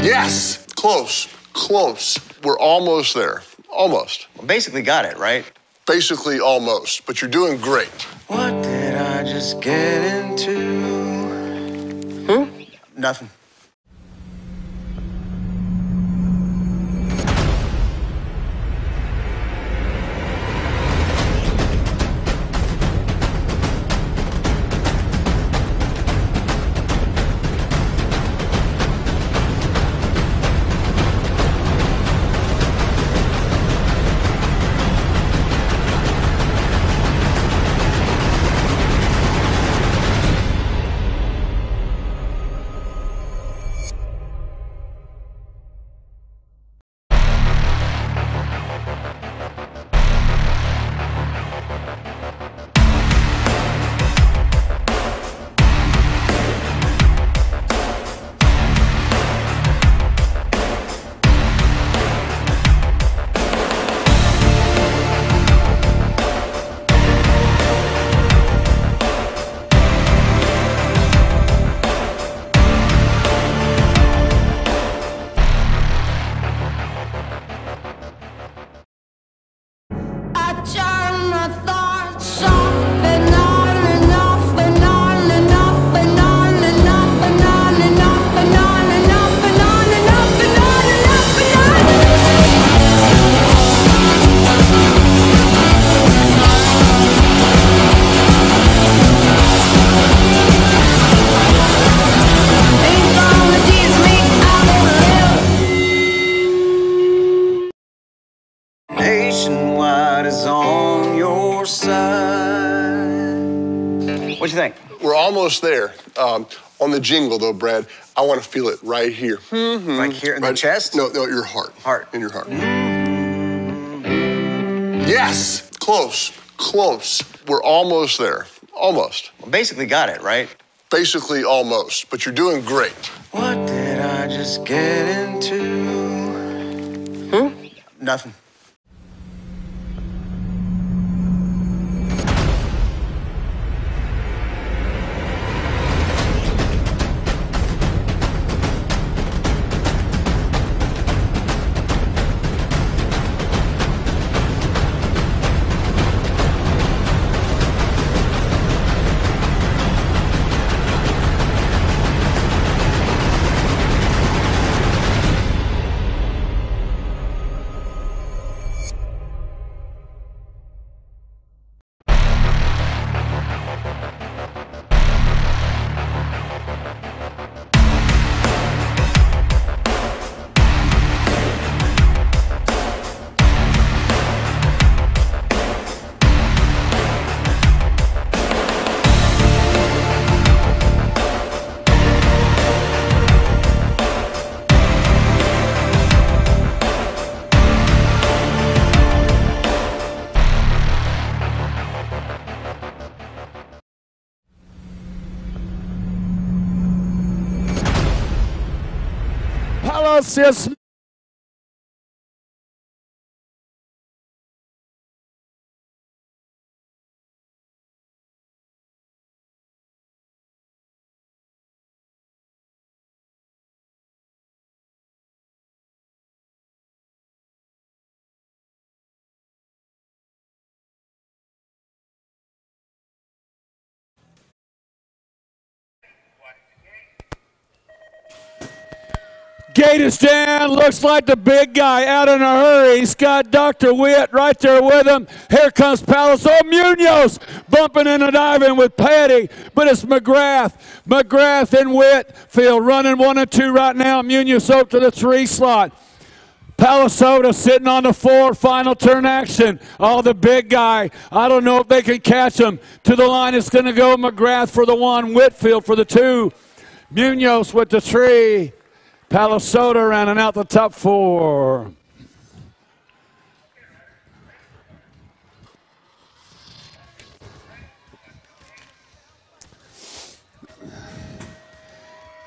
Yes, close, close. We're almost there, almost. Well, basically got it, right? Basically almost, but you're doing great. What did I just get into? Nothing. Nationwide is on your side. What do you think? We're almost there. On the jingle, though, Brad, I want to feel it right here. Right here in the chest? No, your heart. Heart. In your heart. Yes, close, close. We're almost there, almost. Well, basically got it, right? Basically almost, but you're doing great. What did I just get into? Nothing. Palacios. Gate is down. Looks like the big guy out in a hurry. He's got Dr. Witt right there with him. Here comes Palace. Oh, Munoz bumping and diving with Petty, but it's McGrath. McGrath and Whitfield running 1 and 2 right now. Munoz up to the 3 slot. Palisota sitting on the 4, final turn action. Oh, the big guy. I don't know if they can catch him. To the line, it's going to go McGrath for the 1, Whitfield for the 2. Munoz with the 3. Palisota rounding out the top 4.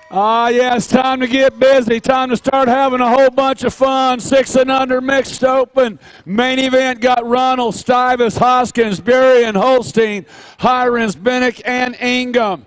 Yeah, it's time to get busy. Time to start having a whole bunch of fun. 6 and under mixed open. Main event got Ronald, Stivus, Hoskins, Berry, and Holstein, Hirons, Bennick, and Ingham.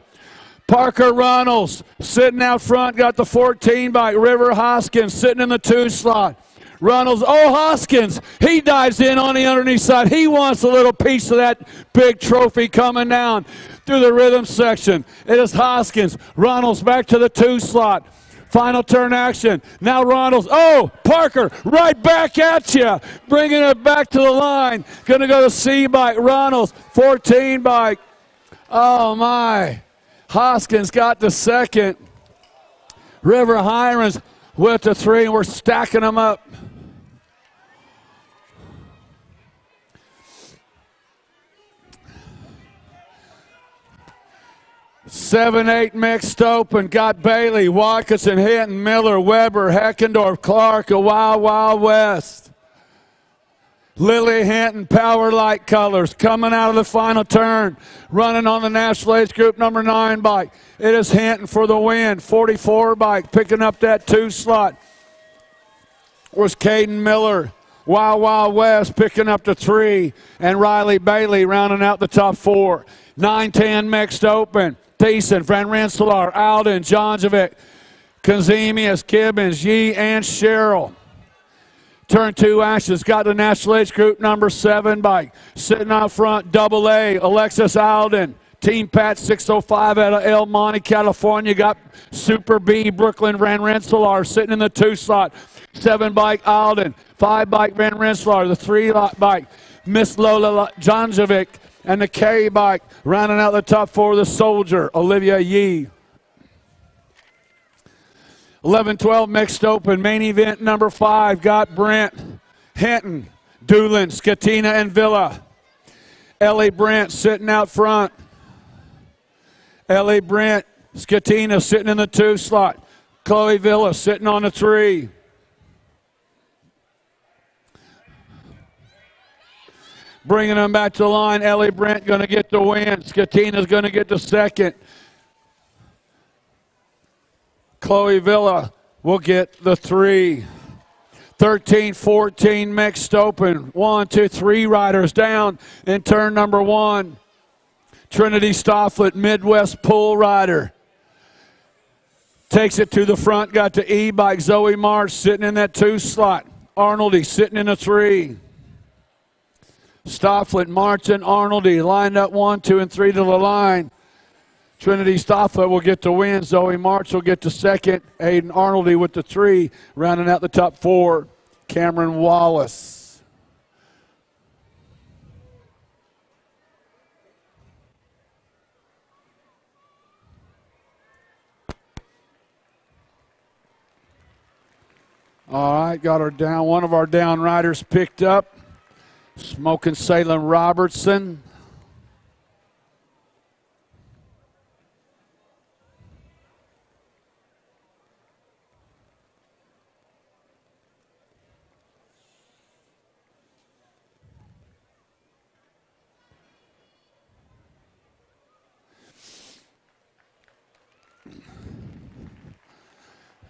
Parker Runnels sitting out front, got the 14 bike. River Hoskins sitting in the 2 slot. Runnels, oh, Hoskins, he dives in on the underneath side. He wants a little piece of that big trophy coming down through the rhythm section. It is Hoskins. Runnels back to the 2 slot. Final turn action. Now Runnels, oh, Parker, right back at you. Bringing it back to the line. Going to go to C bike. Runnels, 14 bike. Oh, my. Hoskins got the second. River Hirons with the 3, and we're stacking them up. Seven, 8 mixed open. Got Bailey, Watkinson, Hinton, Miller, Weber, Heckendorf, Clark, a Wild Wild West. Lily Hinton, Power Light Colors, coming out of the final turn. Running on the National Age Group number 9 bike. It is Hinton for the win. 44 bike, picking up that 2 slot. Was Caden Miller. Wild Wild West picking up the 3. And Riley Bailey rounding out the top 4. 9-10 mixed open. Thiessen, Van Rensselaer, Alden, Jonjovic, Kazemius, Gibbons, Yee, and Sherrill. Turn 2 actions, got the National Age Group number 7 bike. Sitting out front, double A, Alexis Alden. Team Pat 605 out of El Monte, California. Got Super B, Brooklyn, Van Rensselaer sitting in the 2 slot. 7 bike, Alden. 5 bike, Van Rensselaer. The 3 bike, Miss Lola Jonjovic. And the K bike, rounding out the top 4, the Soldier, Olivia Yee. 11-12 mixed open, main event number 5, got Brent, Hinton, Doolin, Scatina, and Villa. Ellie Brent sitting out front. Ellie Brent, Scatina sitting in the 2 slot. Chloe Villa sitting on the 3. Bringing them back to the line. Ellie Brent going to get the win. Scatina's going to get the second. Chloe Villa will get the 3. 13-14 mixed open. 1, 2, 3 riders down in turn number 1. Trinity Stofflet, Midwest Pull Rider. Takes it to the front. Got the E-bike. Zoe Marsh sitting in that 2 slot. Arnoldy sitting in a 3. Stofflet, Martin, Arnoldy lined up 1, 2, and 3 to the line. Trinity Stofflet will get the win. Zoe March will get the second. Aiden Arnoldy with the 3, rounding out the top 4. Cameron Wallace. All right, got our down. One of our down riders picked up. Smoking Salem Robertson.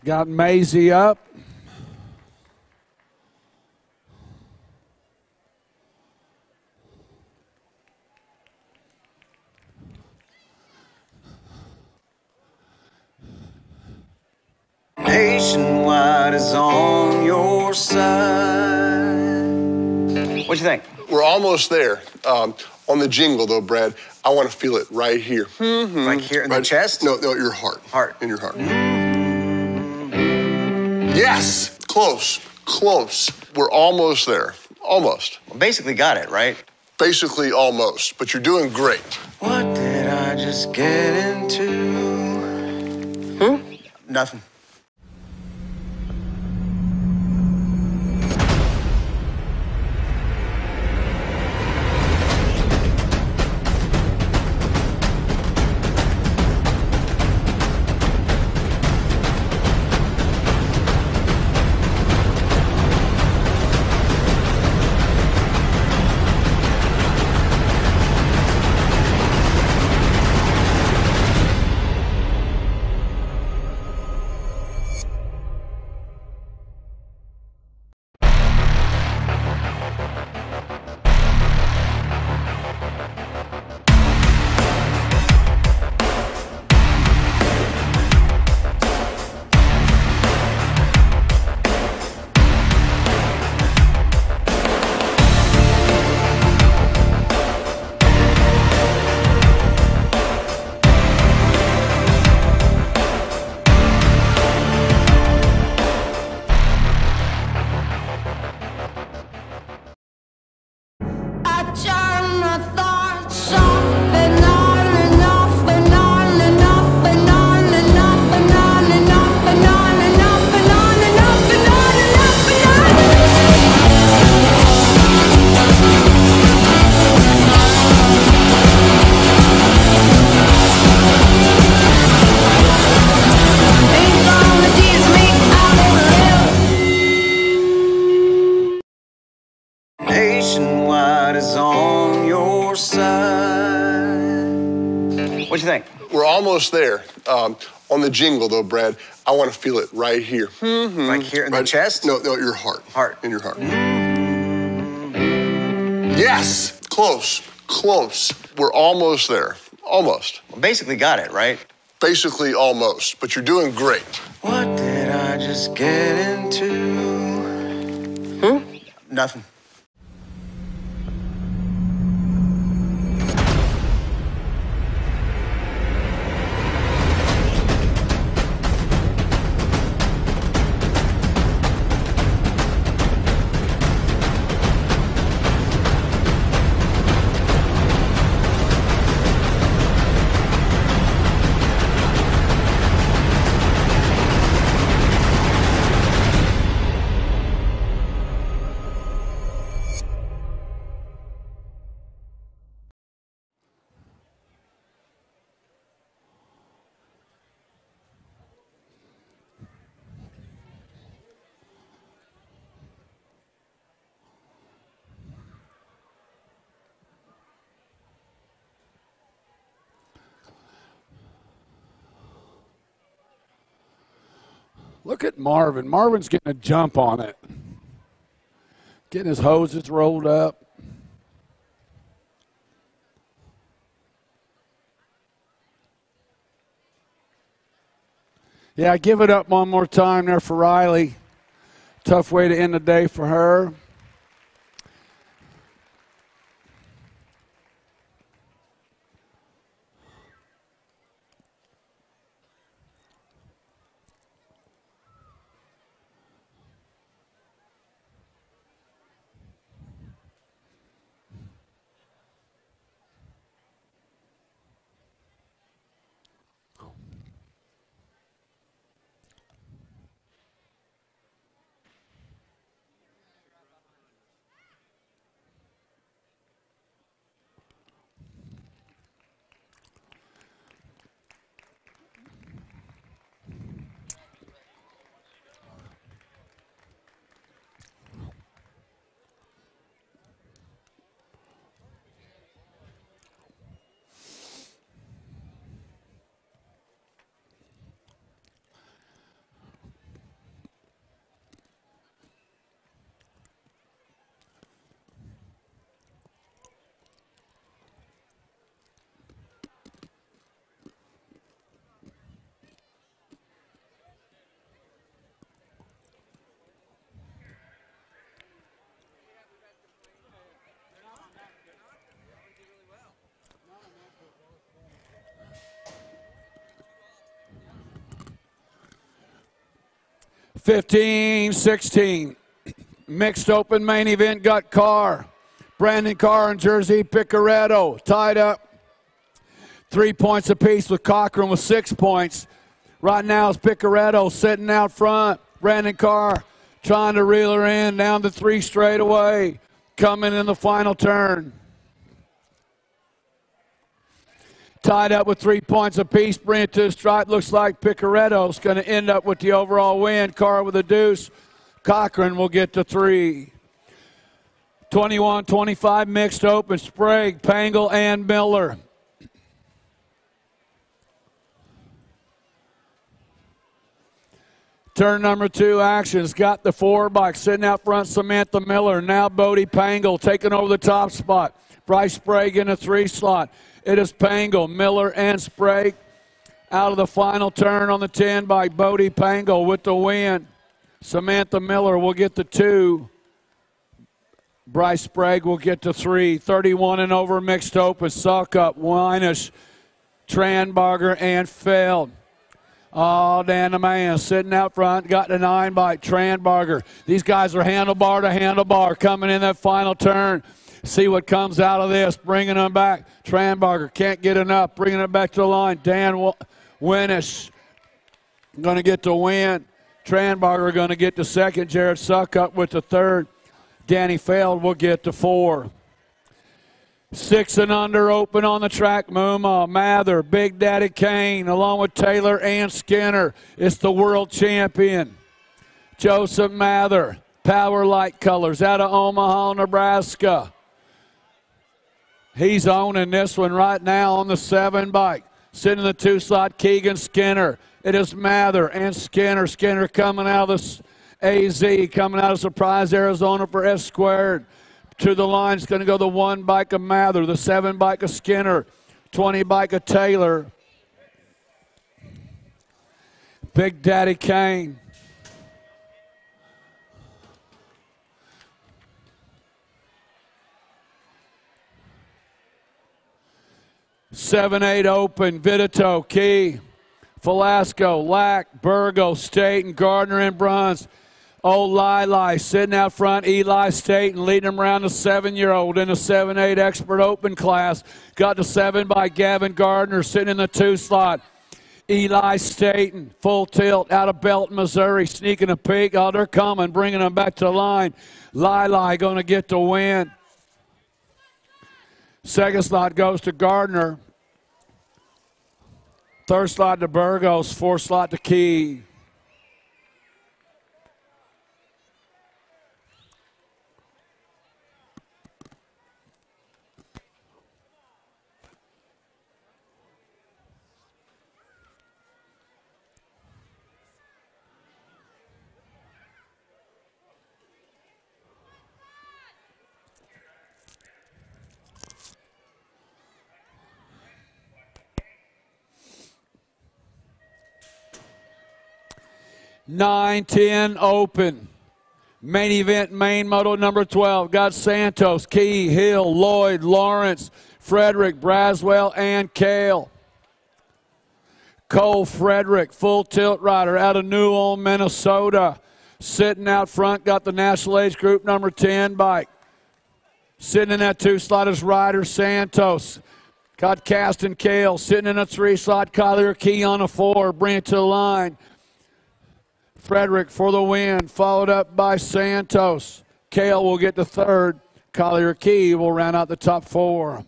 Got Maisie up. Nationwide is on your side. What you think? We're almost there. On the jingle, though, Brad, I want to feel it right here. Like here in the chest? No, your heart. Heart. In your heart. Yes! Close. Close. We're almost there. Almost. Well, basically got it, right? Basically almost, but you're doing great. What did I just get into? Nothing. almost there. On the jingle, though, Brad, I want to feel it right here. Like here in the chest? No, your heart. Heart. In your heart. Yes! Close. We're almost there. Almost. Well, basically got it, right? Basically almost, but you're doing great. What did I just get into? Nothing. Look at Marvin. Marvin's getting a jump on it. Getting his hoses rolled up. Yeah, give it up one more time there for Riley. Tough way to end the day for her. (15-16). Mixed open main event got Carr. Brandon Carr and Jersey Picaretto tied up 3 points apiece with Cochran with 6 points. Right now it's Picaretto sitting out front. Brandon Carr trying to reel her in down to 3 straight away. Coming in the final turn. Tied up with 3 points apiece. Bring it to the stripe. Looks like Picaretto's going to end up with the overall win. Carr with a deuce. Cochran will get to 3. 21-25 mixed open. Sprague, Pangle, and Miller. Turn number 2 actions. Got the 4 bike sitting out front. Samantha Miller. Now Bodie Pangle taking over the top spot. Bryce Sprague in a 3 slot. It is Pangle, Miller, and Sprague out of the final turn on the 10 by Bodie Pangle with the win. Samantha Miller will get the 2. Bryce Sprague will get to 3. 31 and over mixed open. Suckup, Weinish, Tranbarger, and Feld. Oh, Dan the man sitting out front. Got the 9 by Tranbarger. These guys are handlebar to handlebar coming in that final turn. See what comes out of this. Bringing them back. Tranbarger can't get enough. Bringing it back to the line. Dan Weinish going to get the win. Tranbarger going to get the second. Jared Suckup with the 3rd. Danny Feld will get the 4. 6 and under open on the track. Muma, Mather, Big Daddy Kane, along with Taylor and Skinner. It's the world champion, Joseph Mather. Power Light Colors out of Omaha, Nebraska. He's owning this one right now on the 7 bike. Sitting in the 2 slot, Keegan Skinner. It is Mather and Skinner. Skinner coming out of this AZ, coming out of Surprise, Arizona for S squared. To the line, it's going to go the 1 bike of Mather, the 7 bike of Skinner, 20 bike of Taylor. Big Daddy Kane. Seven, 8 open, Vidito, Key, Velasco, Lack, Burgo, Staten, Gardner, and Bruns. Old Lili sitting out front, Eli Staten leading him around the 7-year-old in the 7-8 expert open class. Got the 7 by Gavin Gardner sitting in the 2 slot. Eli Staten, full tilt out of Belton, Missouri, sneaking a peek. Oh, they're coming, bringing them back to the line. Lili going to get the win. Second slot goes to Gardner. Third slot to Burgos. Fourth slot to Key. Nine, 10 open. Main event, main moto number 12. Got Santos, Key, Hill, Lloyd, Lawrence, Frederick, Braswell, and Kale. Cole Frederick, full tilt rider out of New Ulm, Minnesota. Sitting out front, got the National Age Group number 10 bike. Sitting in that 2 slot is Ryder Santos. Got Caston Kale. Sitting in a 3 slot, Collier Key on a 4. Bring it to the line. Frederick for the win, followed up by Santos. Kale will get the 3rd. Collier Key will round out the top 4.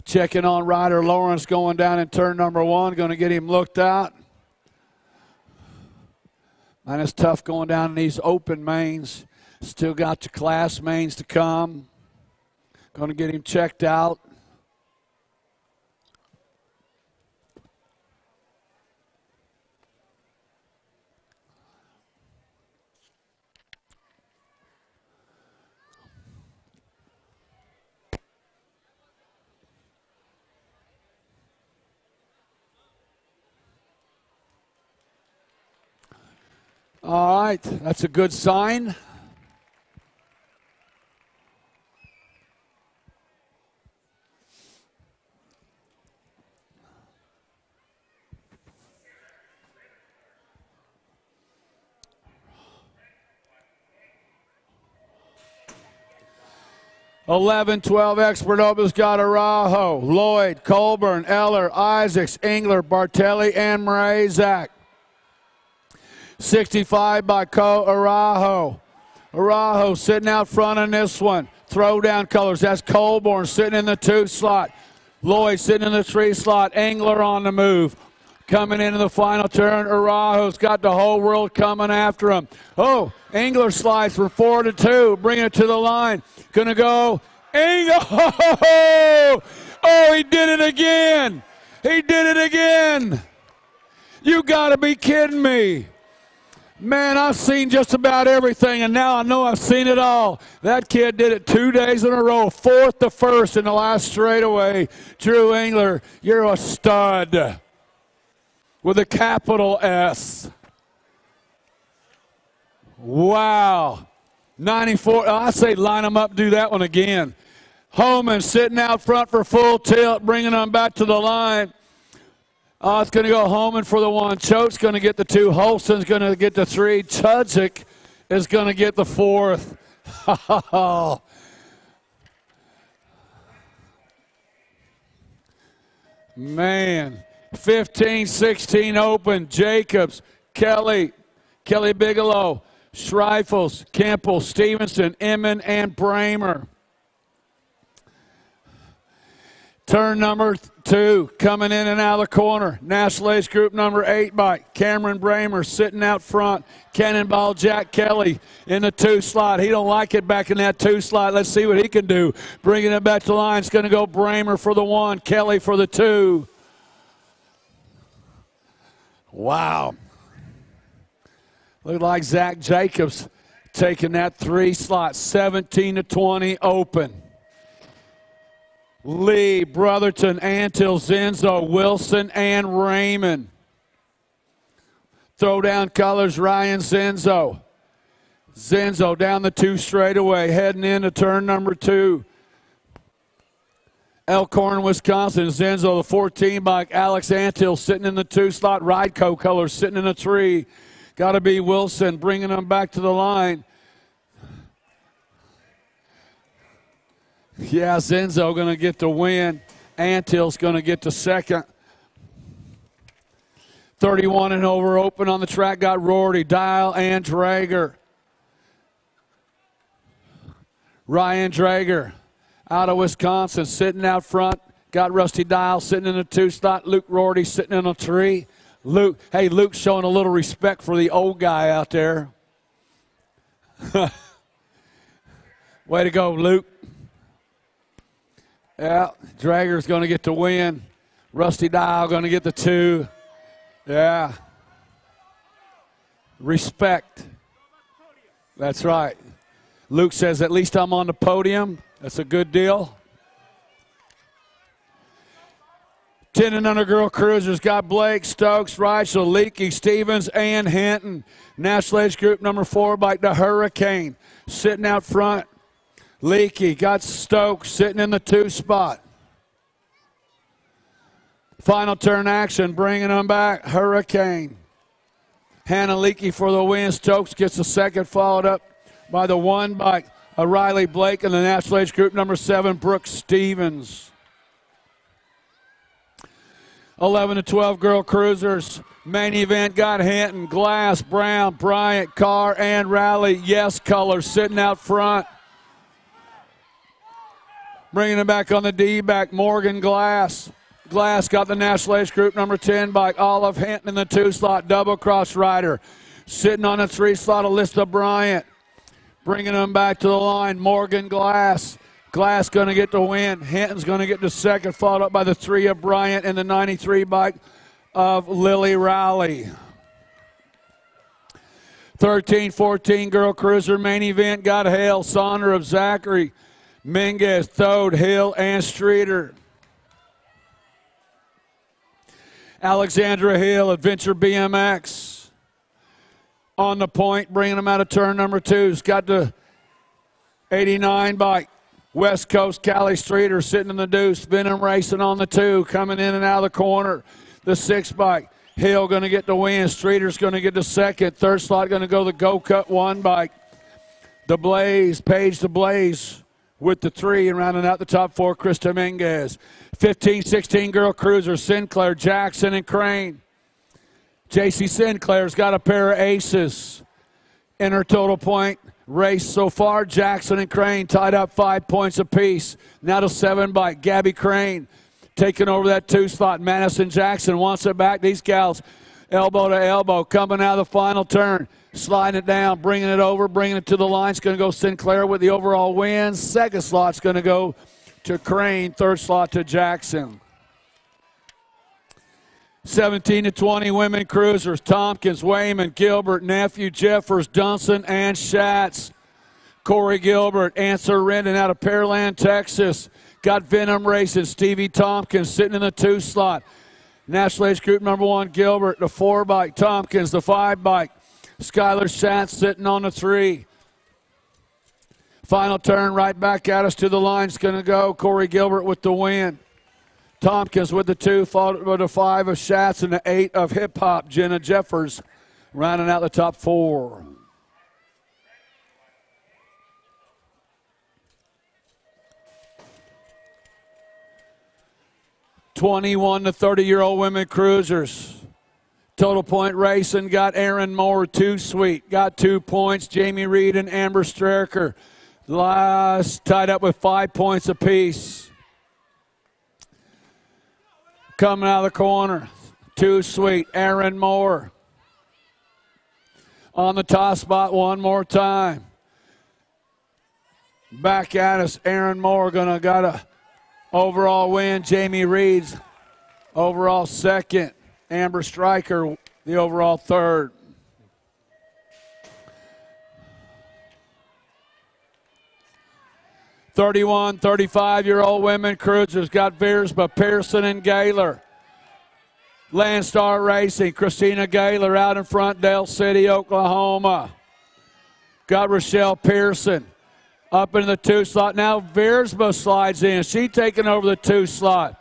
Checking on Ryder Lawrence going down in turn number 1. Going to get him looked out. Man, it's tough going down in these open mains. Still got your class mains to come. Going to get him checked out. All right, that's a good sign. Eleven, 12 expert opens got Araujo, Lloyd, Colburn, Eller, Isaacs, Engler, Bartelli, and Mrazak. 65 by Araujo. Araujo sitting out front on this one. Throw down colors. That's Colburn sitting in the 2 slot. Lloyd sitting in the 3 slot. Engler on the move. Coming into the final turn. Araujo's got the whole world coming after him. Oh, Engler slides for 4-2. Bring it to the line. Gonna go. Engler. Oh, he did it again. He did it again. You gotta be kidding me. Man, I've seen just about everything, and now I know I've seen it all. That kid did it 2 days in a row, 4th to 1st in the last straightaway. Drew Engler, you're a stud with a capital S. Wow. 94, I say line them up, do that one again. Holman sitting out front for full tilt, bringing them back to the line. It's going to go Holman for the 1. Choate's going to get the 2. Holston's going to get the 3. Chudzik is going to get the 4th. Man. 15, 16 open. Jacobs, Kelly Bigelow, Schreifels, Kemple, Stevenson, Inman, and Bramer. Turn number 2, coming in and out of the corner. National age group number 8 bike. Cameron Bramer sitting out front. Cannonball Jack Kelly in the 2 slot. He don't like it back in that 2 slot. Let's see what he can do. Bringing it back to the line. It's going to go Bramer for the 1, Kelly for the 2. Wow. Looked like Zach Jacobs taking that 3 slot. 17-20 open. Lee, Brotherton, Antill, Zenzo, Wilson, and Raymond. Throw down colors, Ryan Zenzo. Zenzo down the 2 straightaway, heading into turn number 2. Elkhorn, Wisconsin, Zenzo, the 14 bike. Alex Antill sitting in the 2 slot. Rideco colors sitting in the 3. Got to be Wilson bringing them back to the line. Yeah, Zenzo going to get the win. Antill's going to get the second. 31 and over open on the track. Got Rorty, Dial, and Drager. Ryan Drager out of Wisconsin sitting out front. Got Rusty Dial sitting in the 2 slot. Luke Rorty sitting in a 3. Luke's showing a little respect for the old guy out there. Way to go, Luke. Yeah, Drager's going to get the win. Rusty Dial going to get the 2. Yeah. Respect. That's right. Luke says, at least I'm on the podium. That's a good deal. 10 and under girl cruisers got Blake, Stokes, Reichel, Leakey, Stevens, and Hinton. National age group number 4 bike the Hurricane sitting out front. Leakey got Stokes sitting in the 2 spot. Final turn action, bringing them back. Hurricane. Hannah Leakey for the win. Stokes gets the second, followed up by the 1 bike. Riley Blake in the national age group number 7, Brooke Stevens. 11 to 12 girl cruisers. Main event got Hinton, Glass, Brown, Bryant, Carr, and Rally. Yes colors sitting out front. Bringing it back on the D-back, Morgan Glass. Glass got the national age group number 10 bike. Olive Hinton in the 2 slot, double cross rider. Sitting on the 3 slot, Alyssa Bryant. Bringing them back to the line, Morgan Glass. Glass going to get the win. Hinton's going to get the second, followed up by the 3 of Bryant and the 93 bike of Lily Rowley. 13-14 girl cruiser main event got Hale, Sonder of Zachary, Mingus, Thode, Hill, and Streeter. Alexandra Hill, Adventure BMX. On the point, bringing them out of turn number 2. He's got the 89 bike. West Coast, Callie Streeter sitting in the deuce. Venom racing on the 2, coming in and out of the corner. The 6 bike. Hill going to get the win. Streeter's going to get the second. Third slot going to go the Go Cut 1 bike. The Blaze, Paige the Blaze with the 3, and rounding out the top 4, Krista Minguez. 15-16 girl cruiser, Sinclair, Jackson, and Crane. J.C. Sinclair's got a pair of aces in her total point race so far. Jackson and Crane tied up 5 points apiece. Now to 7 bike, Gabby Crane taking over that 2 slot. Madison Jackson wants it back. These gals elbow to elbow, coming out of the final turn. Sliding it down, bringing it over, bringing it to the line. It's going to go Sinclair with the overall win. Second slot's going to go to Crane. Third slot to Jackson. 17-20 women cruisers. Tompkins, Wayman, Gilbert, Nephew, Jeffers, Dunson, and Schatz. Corey Gilbert, Answer Rendon out of Pearland, Texas. Got Venom racing. Stevie Tompkins sitting in the 2 slot. National age group number 1, Gilbert, the 4 bike. Tompkins, the 5 bike. Skylar Schatz sitting on the 3. Final turn right back at us to the line. It's going to go Corey Gilbert with the win. Tompkins with the 2, followed by the 5 of Schatz and the 8 of Hip Hop, Jenna Jeffers, rounding out the top 4. (21 to 30-year-old women cruisers. Total point racing got Aaron Moore, 2 sweet, got 2 points. Jamie Reed and Amber Straker last tied up with 5 points apiece. Coming out of the corner, Too Sweet, Aaron Moore. On the top spot one more time. Back at us, Aaron Moore got a overall win. Jamie Reed's overall second. Amber Stryker, the overall third. "31, 35-year-old women cruisers got Veersma, Pearson, and Gaylor. Landstar Racing, Christina Gaylor out in front, Dale City, Oklahoma. Got Rochelle Pearson up in the 2 slot. Now Veersma slides in. She taking over the 2 slot.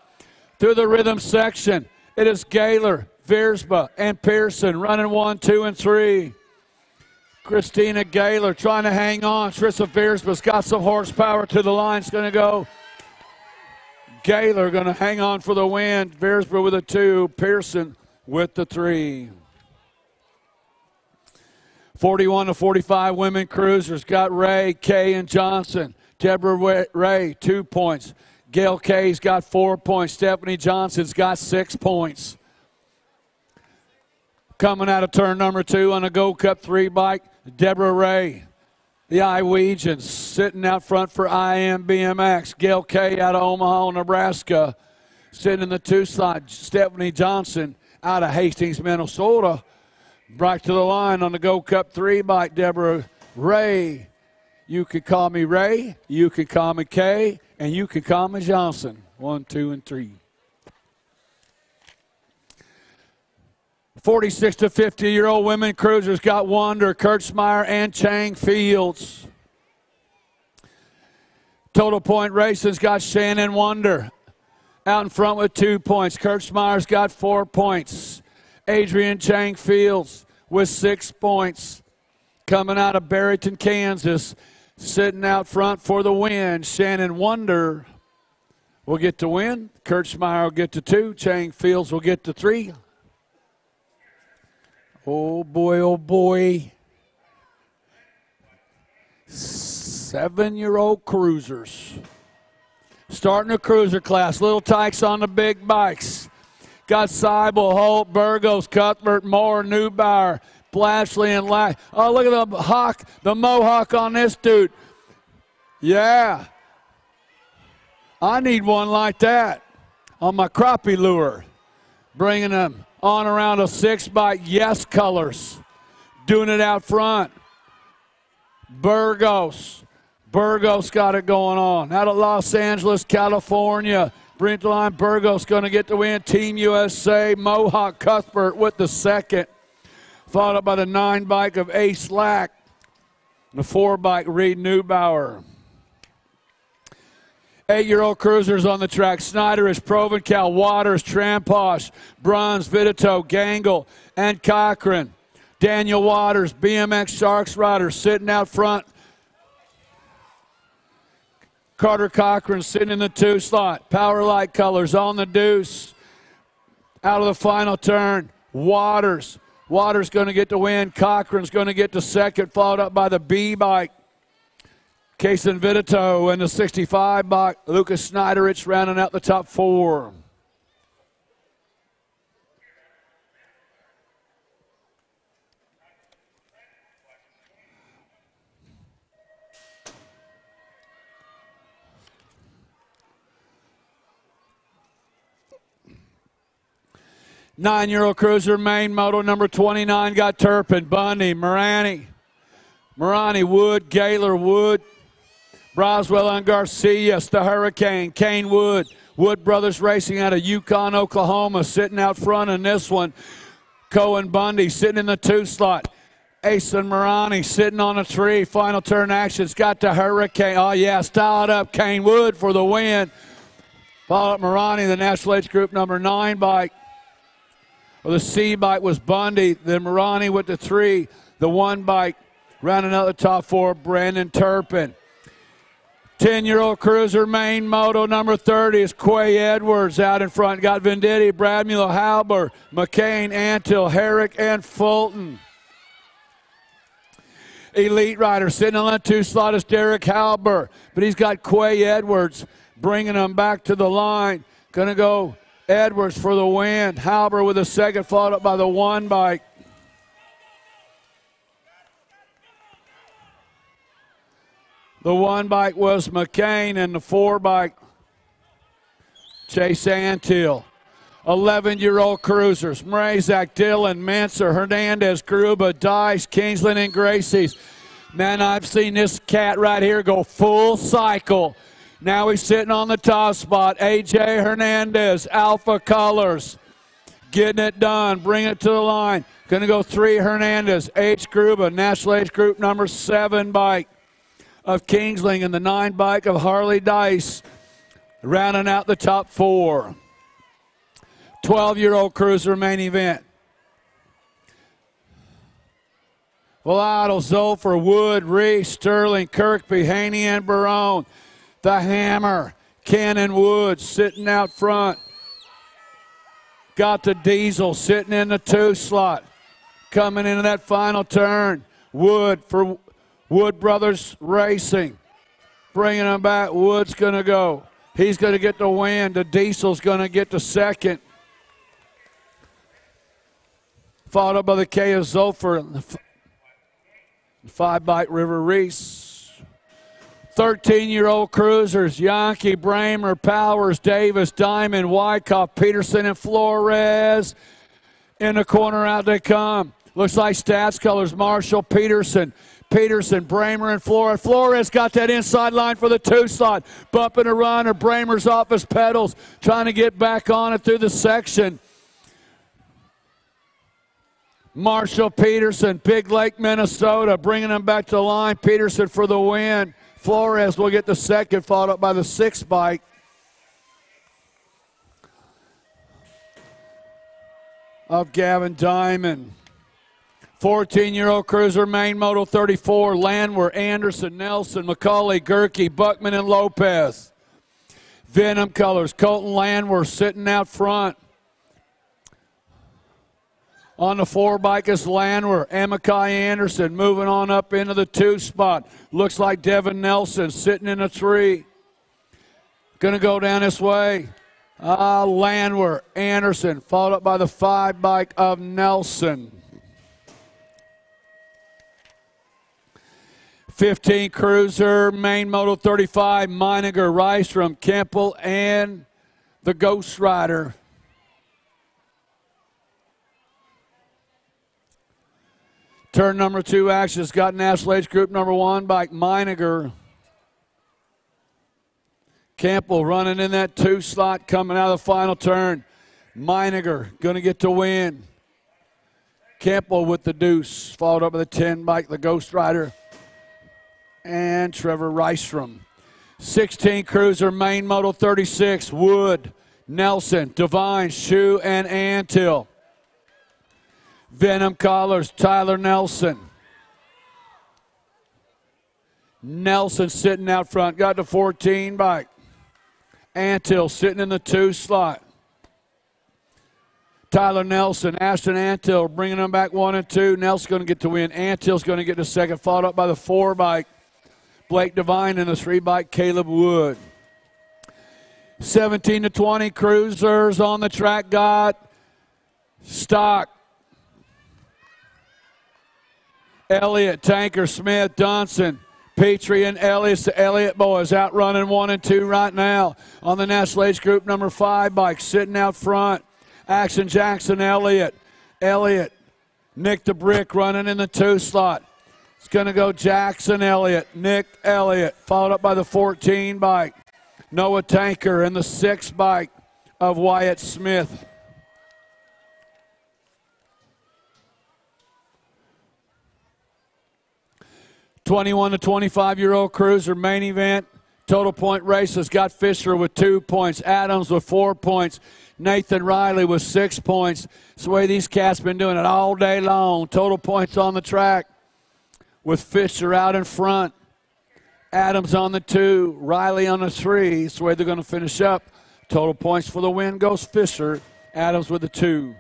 Through the rhythm section, it is Gaylor, Veersma, and Pearson running 1, 2, and 3. Christina Gaylor trying to hang on. Trissa Veersma's got some horsepower to the line. It's going to go. Gaylor going to hang on for the win. Veersma with a 2. Pearson with the 3. 41 to 45 women cruisers got Ray, Kay, and Johnson. Deborah Ray, 2 points. Gail Kay's got 4 points. Stephanie Johnson's got 6 points. Coming out of turn number 2 on a Gold Cup 3 bike, Deborah Ray. The Iowegians sitting out front for IM BMX. Gail Kay out of Omaha, Nebraska. Sitting in the 2 slot, Stephanie Johnson out of Hastings, Minnesota. Back to the line on the Gold Cup 3 bike, Deborah Ray. You can call me Ray, you can call me Kay, and you can call me Johnson. 1, 2, and 3. 46 to 50-year-old women cruisers got Wander, Kurtzmeyer, and Chang Fields. Total point racing's got Shannon Wander out in front with 2 points. Kurtzmeyer's got 4 points. Adrian Chang Fields with 6 points. Coming out of Barrington, Kansas, sitting out front for the win. Shannon Wander will get the win. Kurtzmeyer will get the 2. Chang Fields will get the 3. Oh boy, oh boy. 7-year-old cruisers. Starting a cruiser class. Little tykes on the big bikes. Got Seibel, Holt, Burgos, Cuthbert, Moore, Neubauer, Blashley, and Lack. Oh, look at the mohawk on this dude. Yeah. I need one like that on my crappie lure. Bringing them on around a 6-bike, yes colors. Doing it out front. Burgos got it going on. Out of Los Angeles, California. Bring it to line. Burgos going to get the win. Team USA. Mohawk Cuthbert with the 2nd. Followed up by the 9-bike of Ace Lack. The 4-bike Reed Neubauer. 8-year-old cruisers on the track. Snyderish, Provencal, Waters, Tramposh, Bruns, Vitito, Gangle, and Cochran. Daniel Waters, BMX Sharks rider, sitting out front. Carter Cochran sitting in the 2 slot. Power Light colors on the deuce. Out of the final turn, Waters. Waters going to get the win. Cochran's going to get the 2nd, followed up by the B bike. Kason Vitito and the 65 bike. Lucas Snyderich rounding out the top 4. Nine-year-old cruiser main moto number 29 got Turpin, Bundy, Marani, Wood, Gaylor, Wood, Broswell and Garcia, the Hurricane, Kane Wood, Wood Brothers Racing out of Yukon, Oklahoma, sitting out front in this one. Cohen Bundy sitting in the 2 slot. Asen Marani sitting on a 3. Final turn action's got the Hurricane. Oh, yeah, styled up Kane Wood for the win. Followed up Marani, the National Age Group number 9 bike. Well, the C bike was Bundy, then Marani with the 3. The 1 bike rounding out the top 4, Brandon Turpin. 10-year-old cruiser main moto number 30 is Quay Edwards out in front. Got Venditti, Bradmuller, Halber, McCain, Antill, Herrick, and Fulton. Elite rider sitting on that 2 slot is Derek Halber, but he's got Quay Edwards bringing him back to the line. Going to go Edwards for the win. Halber with a second, followed up by the 1 bike. The 1 bike was McCain, and the 4 bike, Chase Antill. 11-year-old cruisers, Mrazak, Dillon, Manser, Hernandez, Gruba, Dice, Kingsland, and Gracie's. Man, I've seen this cat right here go full cycle. Now he's sitting on the top spot. A.J. Hernandez, Alpha Colors, getting it done, bring it to the line. Going to go 3 Hernandez, H. Gruba, National Age Group number 7 bike of Kingsling, and the 9 bike of Harley Dice, rounding out the top 4. 12-year-old cruiser main event. Villado, Zolfer, Wood, Reese, Sterling, Kirkby, Haney, and Barone. The Hammer, Ken and Wood sitting out front. Got the Diesel sitting in the 2 slot. Coming into that final turn. Wood for Wood Brothers Racing. Bringing them back. Wood's going to go. He's going to get the win. The Diesel's going to get the second. Followed up by the K of Zolfer and the 5 bike River Reese. 13-year-old cruisers, Yankee, Bramer, Powers, Davis, Diamond, Wyckoff, Peterson, and Flores. In the corner, out they come. Looks like Stats Colors, Marshall, Peterson, Bramer, and Flores. Flores got that inside line for the 2 slot. Bumping a runner, Bramer's off his pedals, trying to get back on it through the section. Marshall, Peterson, Big Lake, Minnesota, bringing them back to the line. Peterson for the win. Flores will get the second, followed up by the 6 bike. Of Gavin Diamond. 14-year-old cruiser, main moto 34, Landwehr, Anderson, Nelson, McCauley, Gerke, Buckman, and Lopez. Venom Colors, Colton Landwehr sitting out front. On the 4 bike is Landwehr. Amakai Anderson moving on up into the 2 spot. Looks like Devin Nelson sitting in a 3. Going to go down this way. Landwehr, Anderson, followed up by the 5 bike of Nelson. 15 cruiser, main moto 35, Meininger, Rystrom, Kemple, and the Ghost Rider. Turn number 2 action has got National Age Group number 1 bike, Meininger. Campbell running in that 2 slot, coming out of the final turn. Meininger going to get the win. Campbell with the deuce, followed up by the 10 bike, the Ghost Rider, and Trevor Rystrom. 16 cruiser, main moto 36, Wood, Nelson, Devine, Shoe, and Antill. Venom Collars, Tyler Nelson. Nelson sitting out front, got the 14 bike. Antill sitting in the 2 slot. Tyler Nelson, Ashton Antill bringing them back 1 and 2. Nelson's going to get the win. Antill's going to get the second, followed up by the 4 bike. Blake Devine and the 3 bike, Caleb Wood. 17 to 20 cruisers on the track got Stock, Elliott, Tanker, Smith, Dunson, Petrie, and Elliott. The Elliott boys out running 1 and 2 right now on the National Age Group number 5 bike, sitting out front. Action Jackson, Elliott, Nick the Brick running in the 2 slot. It's going to go Jackson, Elliott, Nick, Elliott, followed up by the 14 bike. Noah Tanker and the 6 bike of Wyatt Smith. (21 to 25-year-old cruiser main event. Total point races got Fisher with 2 points, Adams with 4 points, Nathan Riley with 6 points. It's the way these cats been doing it all day long. Total points on the track with Fisher out in front. Adams on the 2, Riley on the 3. It's the way they're going to finish up. Total points for the win goes Fisher. Adams with the 2.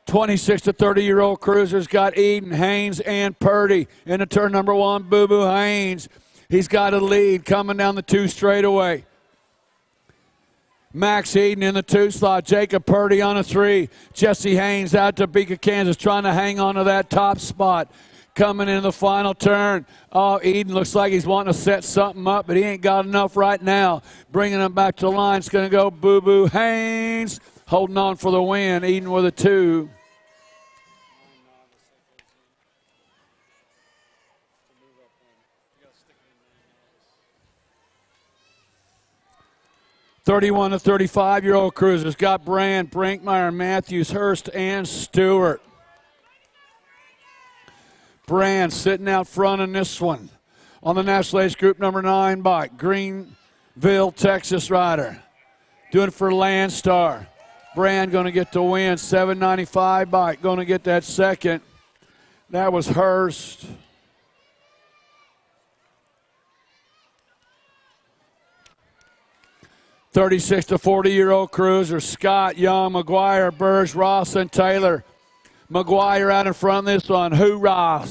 26 to 30-year-old cruisers got Eden, Haynes, and Purdy. In the turn number 1, Boo Boo Haynes. He's got a lead coming down the 2 straightaway. Max Eden in the 2 slot. Jacob Purdy on a 3. Jesse Haynes out to Topeka, Kansas, trying to hang on to that top spot. Coming in the final turn. Oh, Eden looks like he's wanting to set something up, but he ain't got enough right now. Bringing him back to the line. It's going to go Boo Boo Haynes. Holding on for the win. Eden with a 2. (31 to 35-year-old cruisers got Brand, Brinkmeyer, Matthews, Hurst, and Stewart. Brand sitting out front in this one. On the National Age Group number 9 bike, Greenville, Texas rider. Doing it for Landstar. Brand going to get the win. 795 bike going to get that second. That was Hurst. (36 to 40-year-old cruiser, Scott, Young, McGuire, Burge, Ross, and Taylor. McGuire out in front of this one. Hoorah!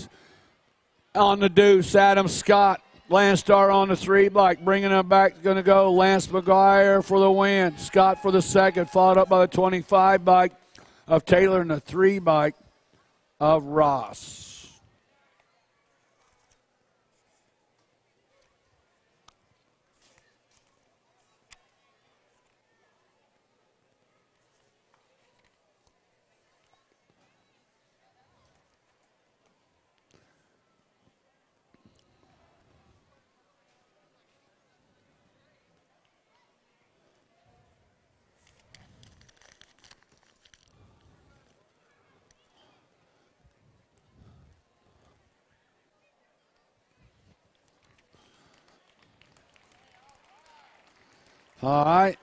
On the deuce, Adam Scott. Landstar on the 3 bike, bringing him back. Going to go Lance McGuire for the win. Scott for the second, followed up by the 25 bike of Taylor and the 3 bike of Ross. All right.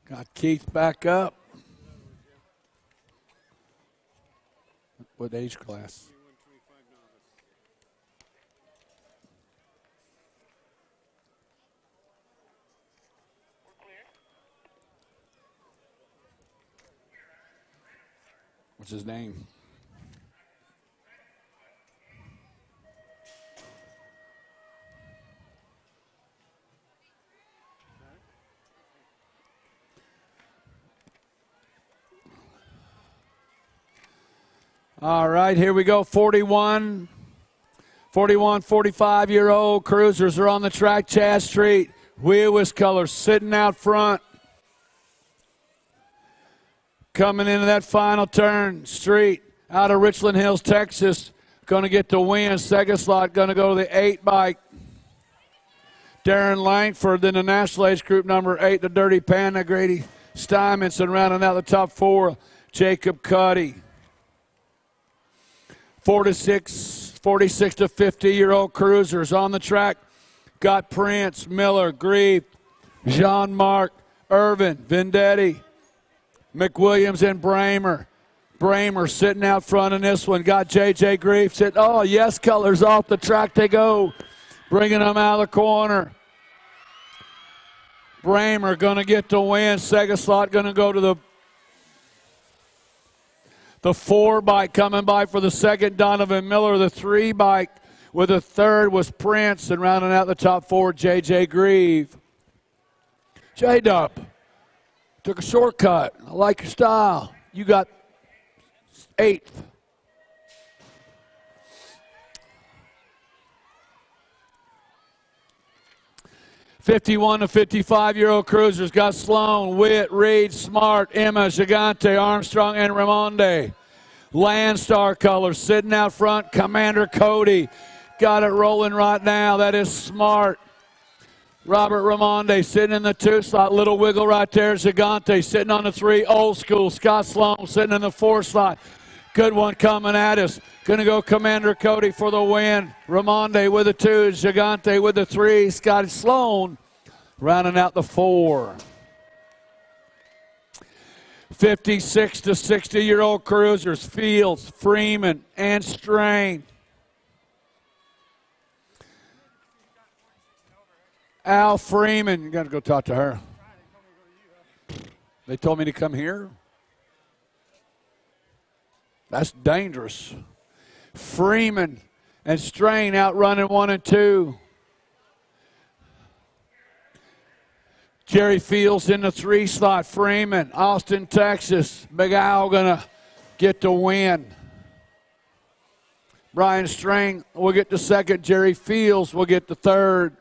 Got Keith back up. What age class? What's his name? All right, here we go. 45-year-old cruisers are on the track. Chad Street, Wheelwiss colors sitting out front. Coming into that final turn, Street out of Richland Hills, Texas, going to get the win. Second slot going to go to the 8 bike. Darren Langford, then the National Age Group number 8, the Dirty Panda, Grady Stuyvesant, rounding out the top 4, Jacob Cuddy. 46 to 50-year-old cruisers on the track. Got Prince, Miller, Grief, Jean-Marc, Irvin, Vendetti, McWilliams, and Bramer. Bramer sitting out front in this one. Got J.J. Grief sitting. Oh, yes, colors off the track they go. Bringing them out of the corner. Bramer going to get the win. Second slot going to go to the 4 bike coming by for the second, Donovan Miller. The 3 bike with the third was Prince, and rounding out the top 4, J.J. Grieve. J-Dub took a shortcut. I like your style. You got 8th. (51 to 55-year-old cruisers got Sloan, Witt, Reed, Smart, Emma, Gigante, Armstrong, and Ramonde. Landstar colors sitting out front. Commander Cody got it rolling right now. That is Smart. Robert Ramonde sitting in the 2 slot. Little wiggle right there. Gigante sitting on the 3. Old School. Scott Sloan sitting in the 4 slot. Good one coming at us. Going to go Commander Cody for the win. Ramonde with the 2. Gigante with the 3. Scott Sloan rounding out the 4. 56 to 60-year-old cruisers. Fields, Freeman, and Strain. Al Freeman. You got to go talk to her. They told me to come here. That's dangerous. Freeman and Strain outrunning 1 and 2. Jerry Fields in the 3 slot. Freeman, Austin, Texas. Big Al gonna get the win. Brian String will get the second. Jerry Fields will get the third.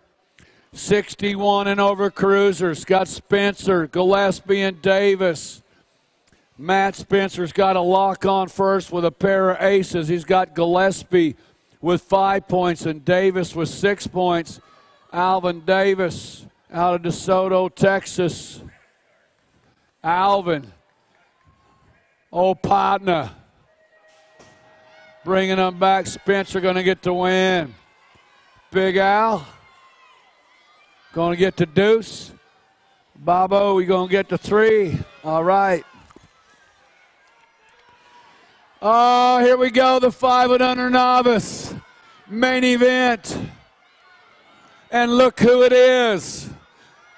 61 and over cruisers. Got Spencer, Gillespie, and Davis. Matt Spencer's got a lock on first with a pair of aces. He's got Gillespie with 5 points and Davis with 6 points. Alvin Davis out of DeSoto, Texas. Alvin, old partner, bringing them back. Spencer going to get the win. Big Al going to get the deuce. Bobo, we going to get the 3. All right. Oh, here we go, the 5 and under novice main event. And look who it is.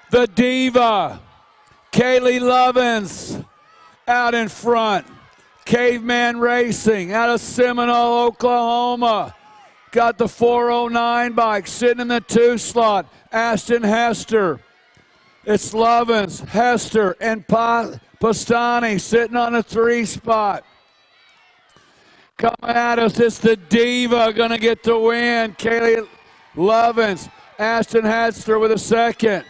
The diva, Kaylee Lovins, out in front. Caveman Racing out of Seminole, Oklahoma. Got the 409 bike sitting in the 2 slot. Ashton Hester. It's Lovins, Hester, and Pastani sitting on the 3 spot. Coming at us, it's the diva going to get the win. Kaylee Lovins, Ashton Hester with a second.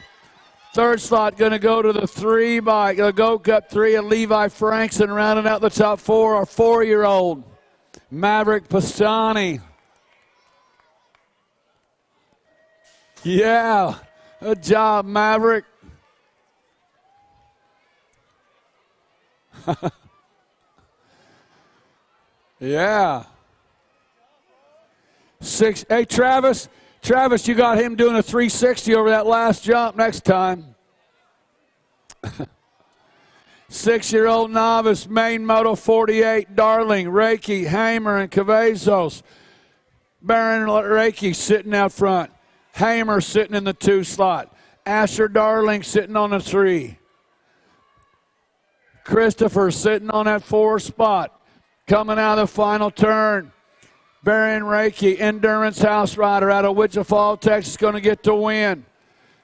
3rd slot going to go to the 3 bike. The Go Cup 3 of Levi Frankson rounding out the top 4. Our 4-year-old Maverick Pastani. Yeah, good job, Maverick. Yeah. 6. Hey, Travis. Travis, you got him doing a 360 over that last jump next time. 6-year-old novice, main moto 48, Darling, Reiki, Hamer, and Cavazos. Baron Reiki sitting out front. Hamer sitting in the 2 slot. Asher Darling sitting on the 3. Christopher sitting on that 4 spot. Coming out of the final turn. Baron Reiki, Endurance House Rider out of Wichita, Texas, going to get the win.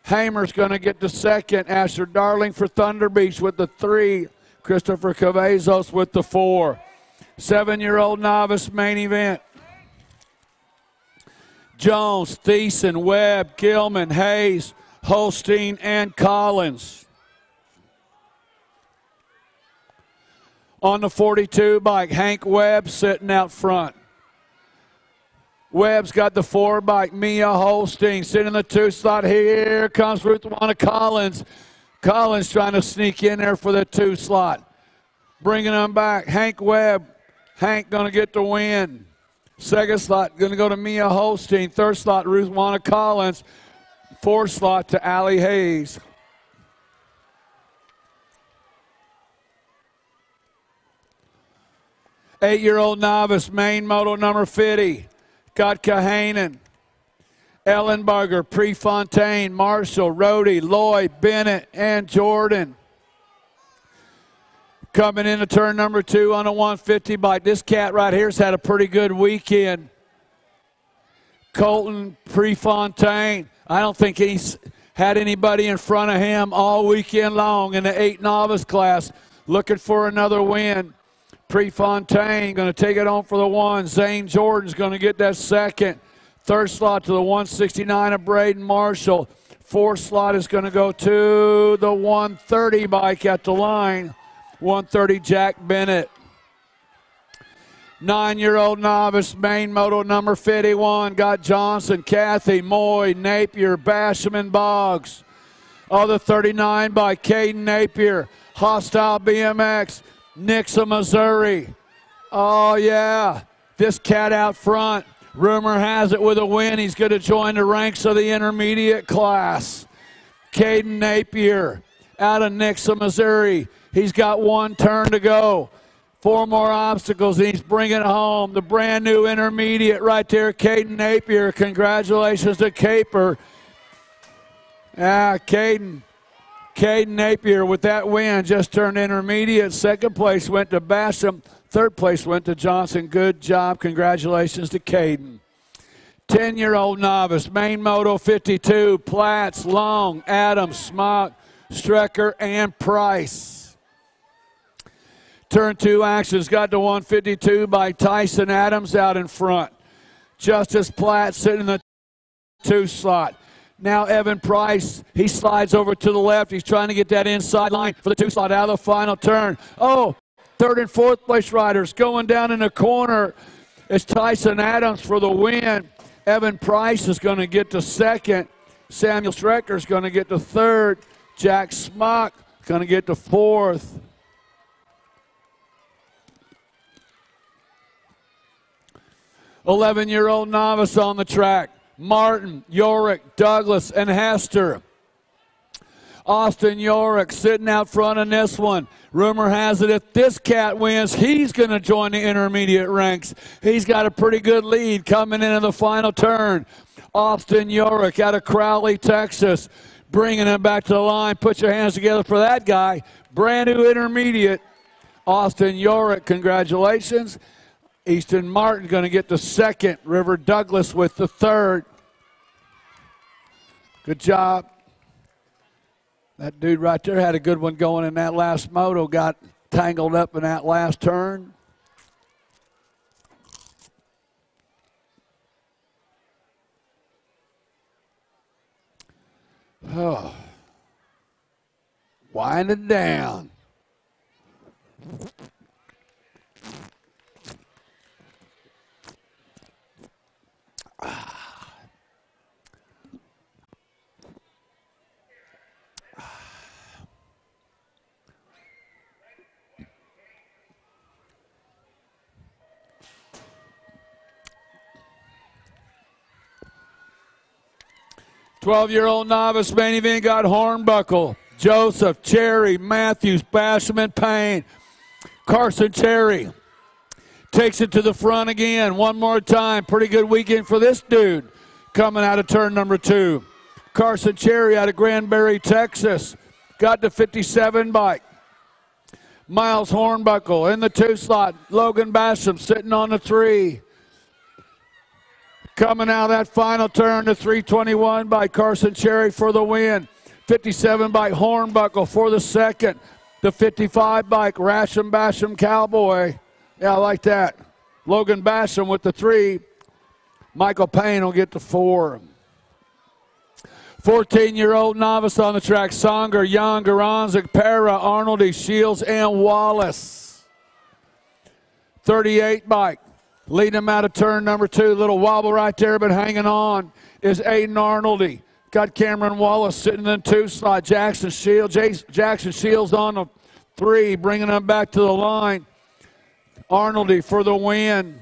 Hamer's going to get the second. Asher Darling for Thunder Beach with the 3. Christopher Cavazos with the 4. 7-year-old novice main event. Jones, Thiessen, Webb, Gilman, Hayes, Holstein, and Collins. On the 42 bike, Hank Webb sitting out front. Webb's got the 4 bike, Mia Holstein sitting in the 2 slot. Here comes Ruth Wanda Collins. Collins trying to sneak in there for the 2 slot. Bringing them back, Hank Webb. Hank going to get the win. 2nd slot going to go to Mia Holstein. 3rd slot, Ruth Wanda Collins. 4th slot to Allie Hayes. Eight-year-old novice, main moto number 50. Got Kahanen, Ellenberger, Prefontaine, Marshall, Rhodey, Lloyd, Bennett, and Jordan. Coming into turn number 2 on a 150 bike. This cat right here's had a pretty good weekend. Colton Prefontaine. I don't think he's had anybody in front of him all weekend long in the 8 novice class. Looking for another win. Prefontaine going to take it home for the 1. Zane Jordan's going to get that 2nd. 3rd slot to the 169 of Braden Marshall. 4th slot is going to go to the 130 bike at the line. 130 Jack Bennett. 9-year-old novice, main moto number 51. Got Johnson, Kathy, Moy, Napier, Basham, and Boggs. Other 39 by Caden Napier. Hostile BMX. Nixa, Missouri. Oh, yeah. This cat out front. Rumor has it with a win, he's going to join the ranks of the intermediate class. Caden Napier out of Nixa, Missouri. He's got 1 turn to go. 4 more obstacles, and he's bringing it home. The brand new intermediate right there, Caden Napier. Congratulations to Caper. Caden Napier with that win just turned intermediate. 2nd place went to Basham. 3rd place went to Johnson. Good job. Congratulations to Caden. 10-year-old novice, main moto 52, Platts, Long, Adams, Smock, Strecker, and Price. Turn 2 actions got to 152 by Tyson Adams out in front. Justice Platt sitting in the 2 slot. Now Evan Price, he slides over to the left. He's trying to get that inside line for the 2 slot out of the final turn. Oh, 3rd and 4th place riders going down in the corner. It's Tyson Adams for the win. Evan Price is going to get to 2nd. Samuel Strecker is going to get to 3rd. Jack Smock is going to get to 4th. "11-year-old novice on the track. Martin, Yorick, Douglas, and Hester. Austin Yorick sitting out front in this one. Rumor has it if this cat wins, he's going to join the intermediate ranks. He's got a pretty good lead coming into the final turn. Austin Yorick out of Crowley, Texas, bringing him back to the line. Put your hands together for that guy. Brand new intermediate. Austin Yorick, congratulations. Easton Martin going to get the 2nd. River Douglas with the 3rd. Good job. That dude right there had a good one going in that last moto. Got tangled up in that last turn. Oh. Winding down. Ah. 12-year-old novice main event got Hornbuckle, Joseph, Cherry, Matthews, Basham, and Payne. Carson Cherry takes it to the front again one more time. Pretty good weekend for this dude coming out of turn number 2. Carson Cherry out of Granbury, Texas. Got the 57 bike. Miles Hornbuckle in the 2 slot. Logan Basham sitting on the 3. Coming out of that final turn, the 321 by Carson Cherry for the win. 57 by Hornbuckle for the 2nd. The 55 bike, Rasham Basham Cowboy. Yeah, I like that. Logan Basham with the 3. Michael Payne will get the 4. 14-year-old novice on the track. Songer, Young, Garanzik, Para, Arnoldy, Shields, and Wallace. 38 bike. Leading him out of turn number 2. Little wobble right there, but hanging on is Aiden Arnoldy. Got Cameron Wallace sitting in the 2 slot. Jackson Shields on the 3, bringing him back to the line. Arnoldy for the win.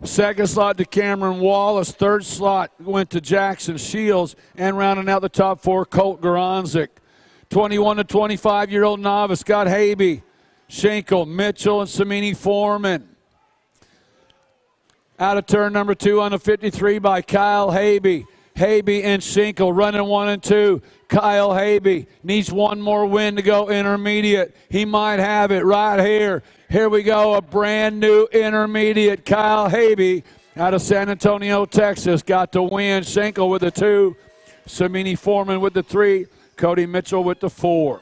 2nd slot to Cameron Wallace. 3rd slot went to Jackson Shields. And rounding out the top 4, Colt Garanzik. 21 to 25-year-old novice got Habe, Schenkel, Mitchell, and Samini Foreman. Out of turn number 2 on the 53 by Kyle Habe. Habe and Schenkel running 1 and 2. Kyle Habe needs one more win to go intermediate. He might have it right here. Here we go, a brand new intermediate. Kyle Habe out of San Antonio, Texas, got the win. Schenkel with the 2. Samini Foreman with the 3. Cody Mitchell with the 4.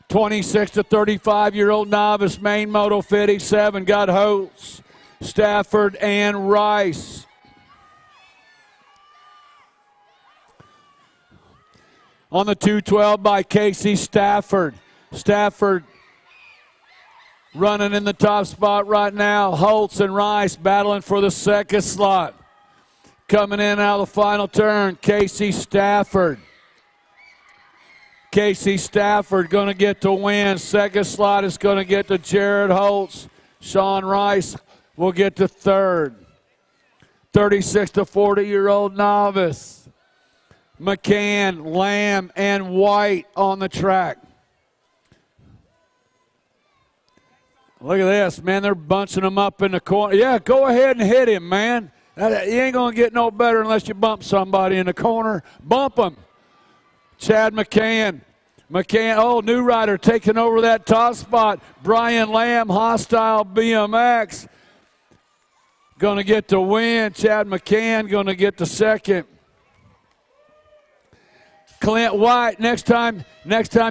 26 to 35-year-old novice, main moto 57, got Holtz, Stafford, and Rice. On the 212 by Casey Stafford. Stafford running in the top spot right now. Holtz and Rice battling for the 2nd slot. Coming in out of the final turn, Casey Stafford. Casey Stafford going to get the win. 2nd slot is going to get to Jared Holtz. Sean Rice will get to 3rd. 36 to 40-year-old novice. McCann, Lamb, and White on the track. Look at this, man. They're bunching them up in the corner. Yeah, go ahead and hit him, man. You ain't going to get no better unless you bump somebody in the corner. Bump them. Chad McCann. Oh, new rider taking over that top spot. Brian Lamb, Hostile BMX. Going to get the win. Chad McCann going to get the 2nd. Clint White, next time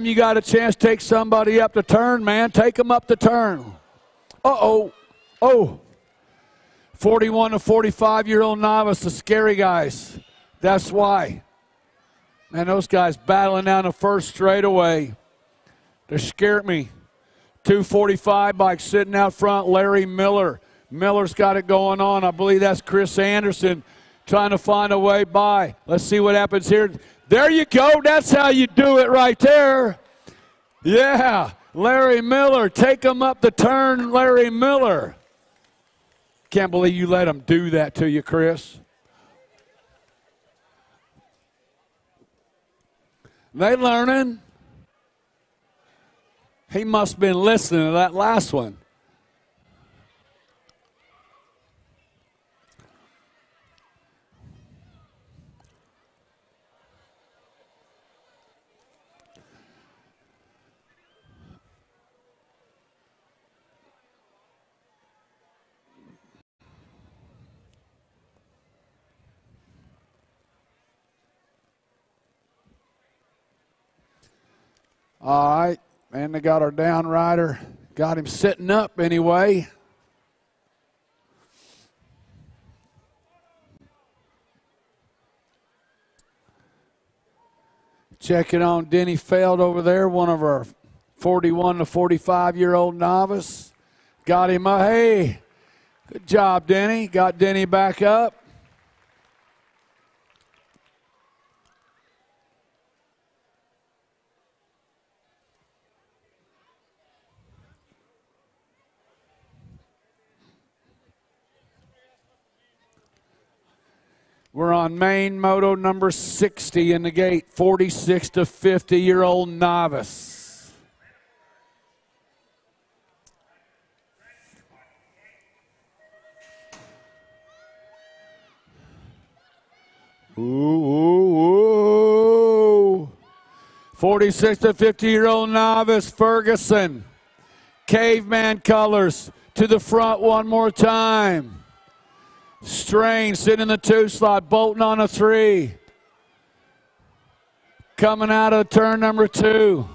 you got a chance, take somebody up the turn, man. Take them up the turn. Uh-oh. Oh. 41 to 45-year-old novice, the scary guys. That's why. Man, those guys battling down the first straightaway. They scared me. 245 bike sitting out front, Larry Miller. Miller's got it going on. I believe that's Chris Anderson trying to find a way by. Let's see what happens here. There you go. That's how you do it right there. Yeah, Larry Miller. Take him up the turn, Larry Miller. Can't believe you let him do that to you, Chris. They learning. He must have been listening to that last one. All right, and they got our down rider. Got him sitting up anyway. Checking on Denny Feld over there, one of our 41 to 45-year-old novice. Got him up. Hey, good job, Denny. Got Denny back up. We're on main moto number 60 in the gate, 46 to 50-year-old novice. Ooh, ooh, ooh. 46 to 50-year-old novice, Ferguson. Caveman colors to the front one more time. Strain sitting in the 2 slot, Bolton on a 3. Coming out of turn number 2.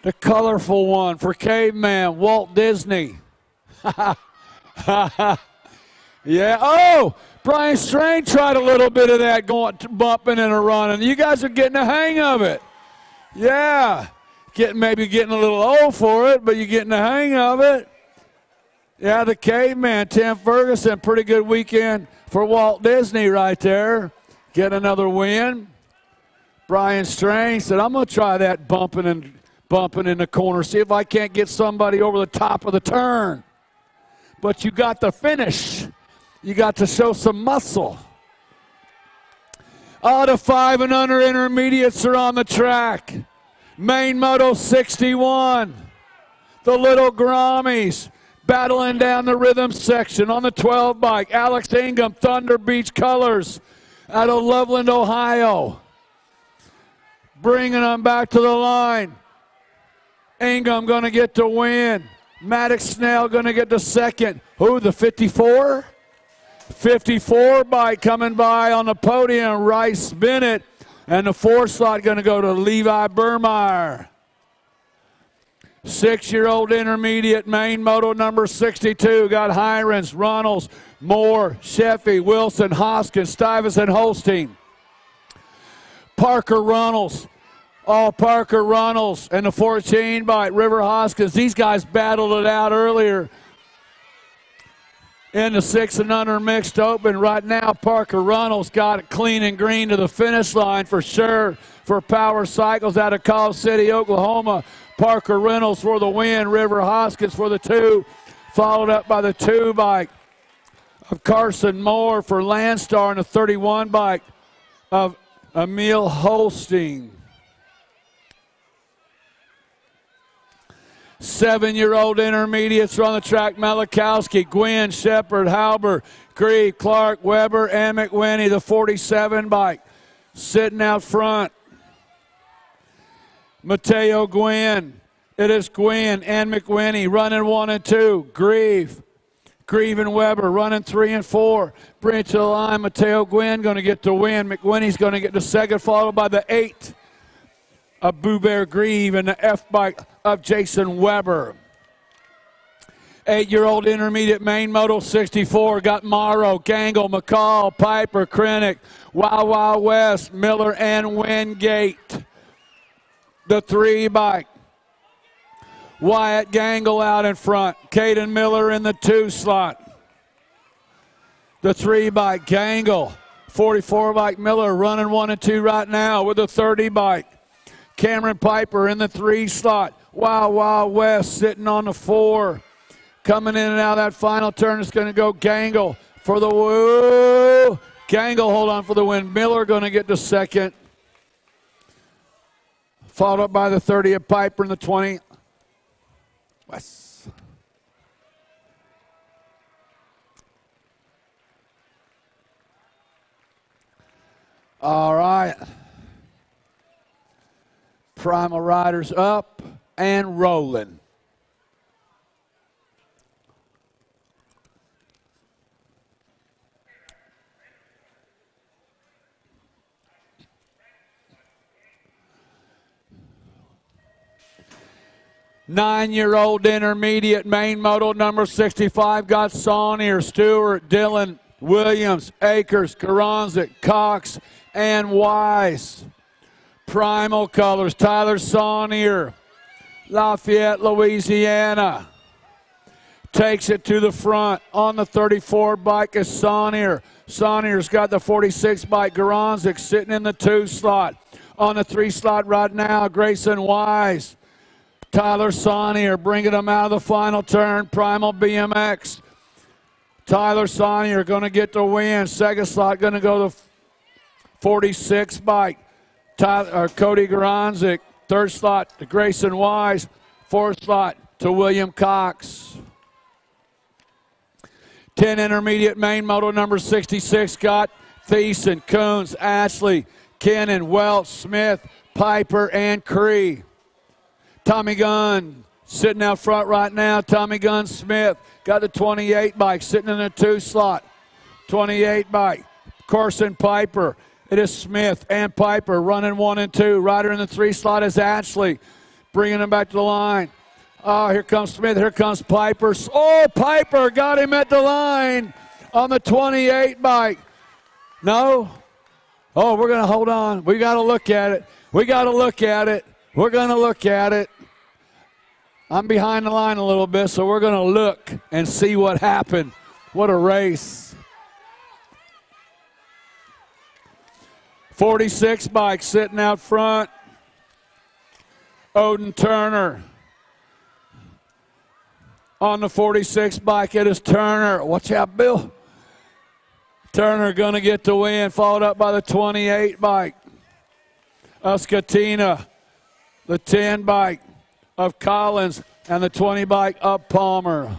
The colorful one for Caveman, Walt Disney. Yeah, oh, Brian Strain tried a little bit of that going, bumping and a running. You guys are getting the hang of it. Yeah, maybe getting a little old for it, but you're getting the hang of it. Yeah, the Caveman, Tim Ferguson, pretty good weekend for Walt Disney right there. Get another win. Brian Strain said, I'm going to try that bumping in the corner, see if I can't get somebody over the top of the turn. But you got the finish. You got to show some muscle. All the 5 and under intermediates are on the track. Main Moto 61. The Little Grammies. Battling down the rhythm section on the 12 bike. Alex Ingham, Thunder Beach Colors out of Loveland, Ohio. Bringing them back to the line. Ingham going to get the win. Maddox Snell going to get the second. Who, the 54? 54 bike coming by on the podium. Rice Bennett. And the 4 slot going to go to Levi Burmeyer. 6-year-old intermediate main moto number 62. Got Hirons, Runnels, Moore, Sheffy, Wilson, Hoskins, Stuyvesant, Holstein. Parker Runnels. All Parker Runnels and the 14 by River Hoskins. These guys battled it out earlier in the 6 and under mixed open. Right now, Parker Runnels got it clean and green to the finish line for sure for Power Cycles out of Call City, Oklahoma. Parker Reynolds for the win, River Hoskins for the 2, followed up by the 2 bike of Carson Moore for Landstar and the 31 bike of Emil Holstein. 7-year-old intermediates are on the track. Malakowski, Gwynn, Shepard, Halber, Grieve, Clark, Weber, and McWhinney, the 47 bike, sitting out front. Mateo Gwynn. It is Gwynn and McWhinney running 1 and 2. Grieve and Weber running 3 and 4. Bring it to the line. Mateo Gwynn going to get the win. McWhinney's going to get the second, followed by the 8 of Boo Bear Grieve and the F bike of Jason Weber. 8-year-old intermediate main moto 64 got Morrow, Gangle, McCall, Piper, Krennic, Wild Wild West, Miller, and Wingate. The 3 bike. Wyatt Gangle out in front. Caden Miller in the 2 slot. The 3 bike. Gangle. 44 bike Miller running 1 and 2 right now with the 30 bike. Cameron Piper in the 3 slot. Wild Wild West sitting on the 4. Coming in and out of that final turn is going to go Gangle for the woo. Gangle hold on for the win. Miller going to get the second. Followed up by the 30 of Piper and the 20. West. All right. Primal Riders up and rolling. Nine-year-old intermediate main moto number 65 got Saunier, Stewart, Dillon, Williams, Akers, Karanzik, Cox, and Wise. Primal colors, Tyler Saunier, Lafayette, Louisiana. Takes it to the front. On the 34 bike is Saunier. Saunier's got the 46 bike. Karanzik sitting in the 2 slot. On the 3 slot right now, Grayson Wise. Tyler Saunier bringing them out of the final turn. Primal BMX. Tyler Saunier going to get the win. Second slot going to go to 46 bike. Cody Garanzik. Third slot to Grayson Wise. Fourth slot to William Cox. 10 intermediate main moto number 66 got Thiessen, Coons, Ashley, Kennan, Welch, Smith, Piper, and Cree. Tommy Gunn sitting out front right now. Tommy Gunn Smith got the 28 bike sitting in the 2 slot. 28 bike. Corson Piper. It is Smith and Piper running 1 and 2. Rider in the 3 slot is Ashley. Bringing him back to the line. Oh, here comes Smith. Here comes Piper. Oh, Piper got him at the line on the 28 bike. No? Oh, we're going to hold on. We got to look at it. We got to look at it. We're going to look at it. I'm behind the line a little bit, so we're going to look and see what happened. What a race. 46 bike sitting out front. Odin Turner. On the 46 bike, it is Turner. Watch out, Bill. Turner going to get the win, followed up by the 28 bike. Uscatina. The 10 bike of Collins, and the 20 bike of Palmer.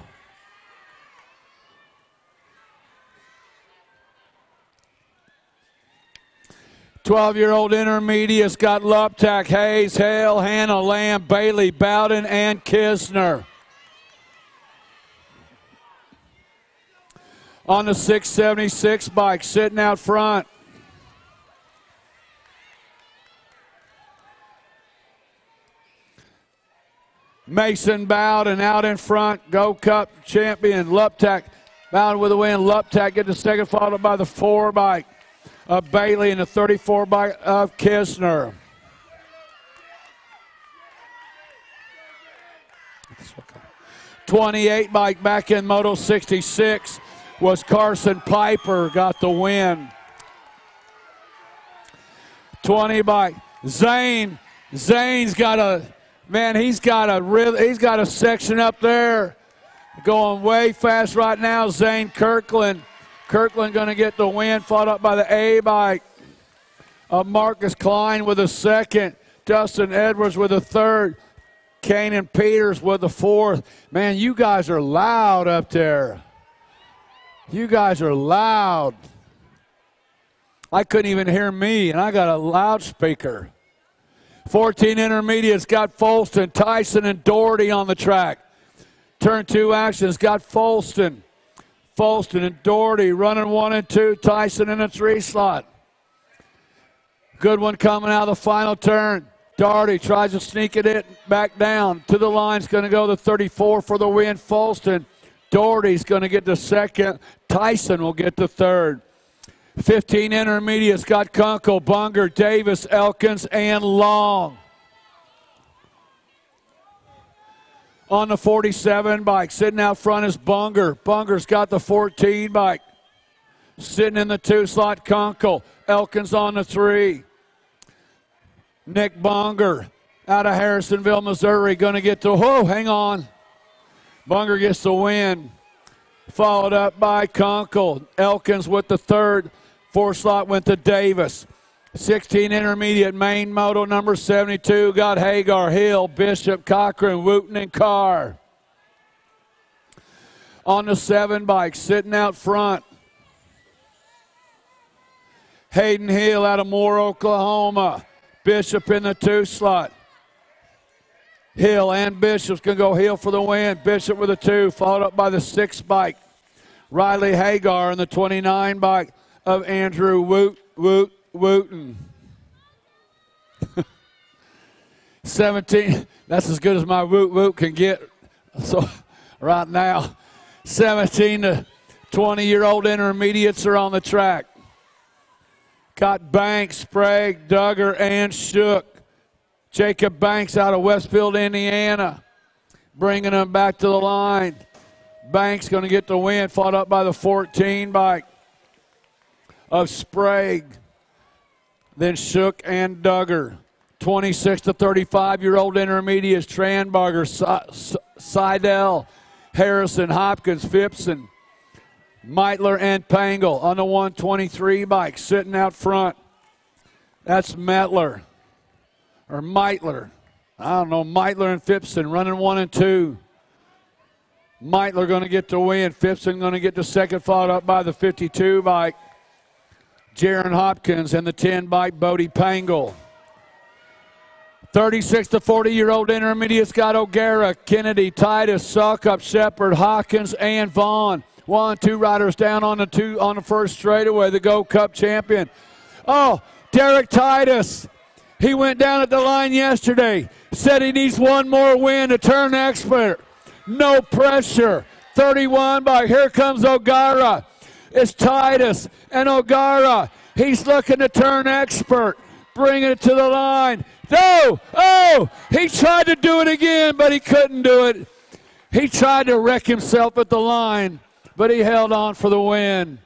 Twelve-year-old intermediates got Luptak, Hayes, Hale, Hannah, Lamb, Bailey, Bowden, and Kisner. On the 676 bike, sitting out front. Mason Bowden out in front. Go Cup champion Luptak. Bowden with a win. Luptak get the second, followed by the 4 bike of Bailey and the 34 bike of Kisner. 28 bike back in Moto 66 was Carson Piper, got the win. 20 bike. Zane's got a, man, he's got a section up there going way fast right now. Zane Kirkland. Kirkland going to get the win, followed up by the A bike of Marcus Klein with a second. Dustin Edwards with a third. Kanan Peters with the fourth. Man, you guys are loud up there. You guys are loud. I couldn't even hear me, and I got a loudspeaker. 14 intermediates got Folston, Tyson, and Doherty on the track. Turn 2 actions got Folston and Doherty running 1 and 2. Tyson in a 3 slot. Good one coming out of the final turn. Darty tries to sneak it back down. To the line's going to go the 34 for the win, Falston. Doherty's going to get the second. Tyson will get the third. 15 intermediates got Kunkel, Bunger, Davis, Elkins, and Long. On the 47 bike, sitting out front is Bunger. Bunger's got the 14 bike. Sitting in the 2 slot, Kunkel. Elkins on the 3. Nick Bunger out of Harrisonville, Missouri, going to get the, whoa, hang on. Bunger gets the win. Followed up by Kunkel. Elkins with the third. 4 slot went to Davis. 16 intermediate main moto number 72 got Hagar, Hill, Bishop, Cochran, Wooten, and Carr. On the 7 bike, sitting out front, Hayden Hill out of Moore, Oklahoma. Bishop in the 2 slot. Hill and Bishop's going to go Hill for the win. Bishop with a 2, followed up by the 6 bike. Riley Hagar in the 29 bike of Andrew Wooten. 17, that's as good as my woot can get. So right now, 17 to 20-year-old intermediates are on the track. Got Banks, Sprague, Duggar, and Shook. Jacob Banks out of Westfield, Indiana, bringing them back to the line. Banks going to get the win, fought up by the 14 bike of Sprague. Then Shook and Duggar. 26 to 35-year-old intermediates, Tranbarger, Seidel, Harrison, Hopkins, Phipson, Meitler, and Pangle on the 123 bike, sitting out front. That's Meitler. I don't know, Meitler and Phipson running 1 and 2. Meitler going to get the win. Phipson going to get the second, followed up by the 52 bike. Jaron Hopkins and the 10 bike, Bodie Pangle. 36 to 40-year-old intermediates got O'Gara, Kennedy, Titus, Suckup, Shepard, Hawkins, and Vaughn. 1, 2 riders down on the first straightaway, the Go Cup champion. Oh, Derek Titus. He went down at the line yesterday, said he needs one more win to turn expert. No pressure. 31 by, here comes O'Gara. It's Titus and O'Gara. He's looking to turn expert, bringing it to the line. No! Oh! He tried to do it again, but he couldn't do it. He tried to wreck himself at the line, but he held on for the win.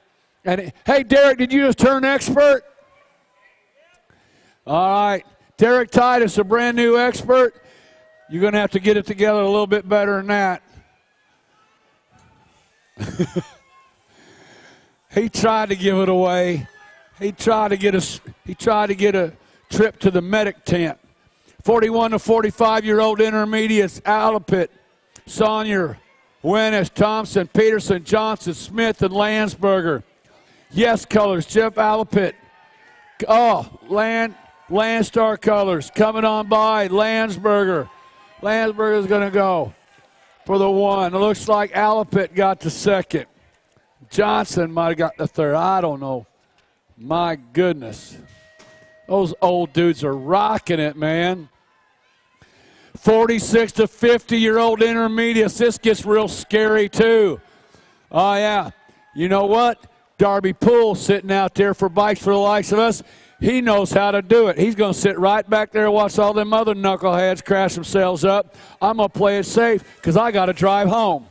And hey, Derek, did you just turn expert? All right. Derek Titus, a brand new expert. You're going to have to get it together a little bit better than that. He tried to give it away. He tried to get a trip to the medic tent. 41 to 45-year-old intermediates, Alapit, Saunier, Winnes, Thompson, Peterson, Johnson, Smith, and Landsberger. Yes colors, Jeff Alapit. Oh, Landstar colors coming on by, Landsberger. Landsberger's going to go for the 1. It looks like Alapit got the second. Johnson might have got the third. I don't know. My goodness. Those old dudes are rocking it, man. 46 to 50-year-old intermediates. This gets real scary, too. Oh, yeah. You know what? Darby Poole sitting out there for bikes for the likes of us. He knows how to do it. He's going to sit right back there and watch all them other knuckleheads crash themselves up. I'm going to play it safe because I got to drive home.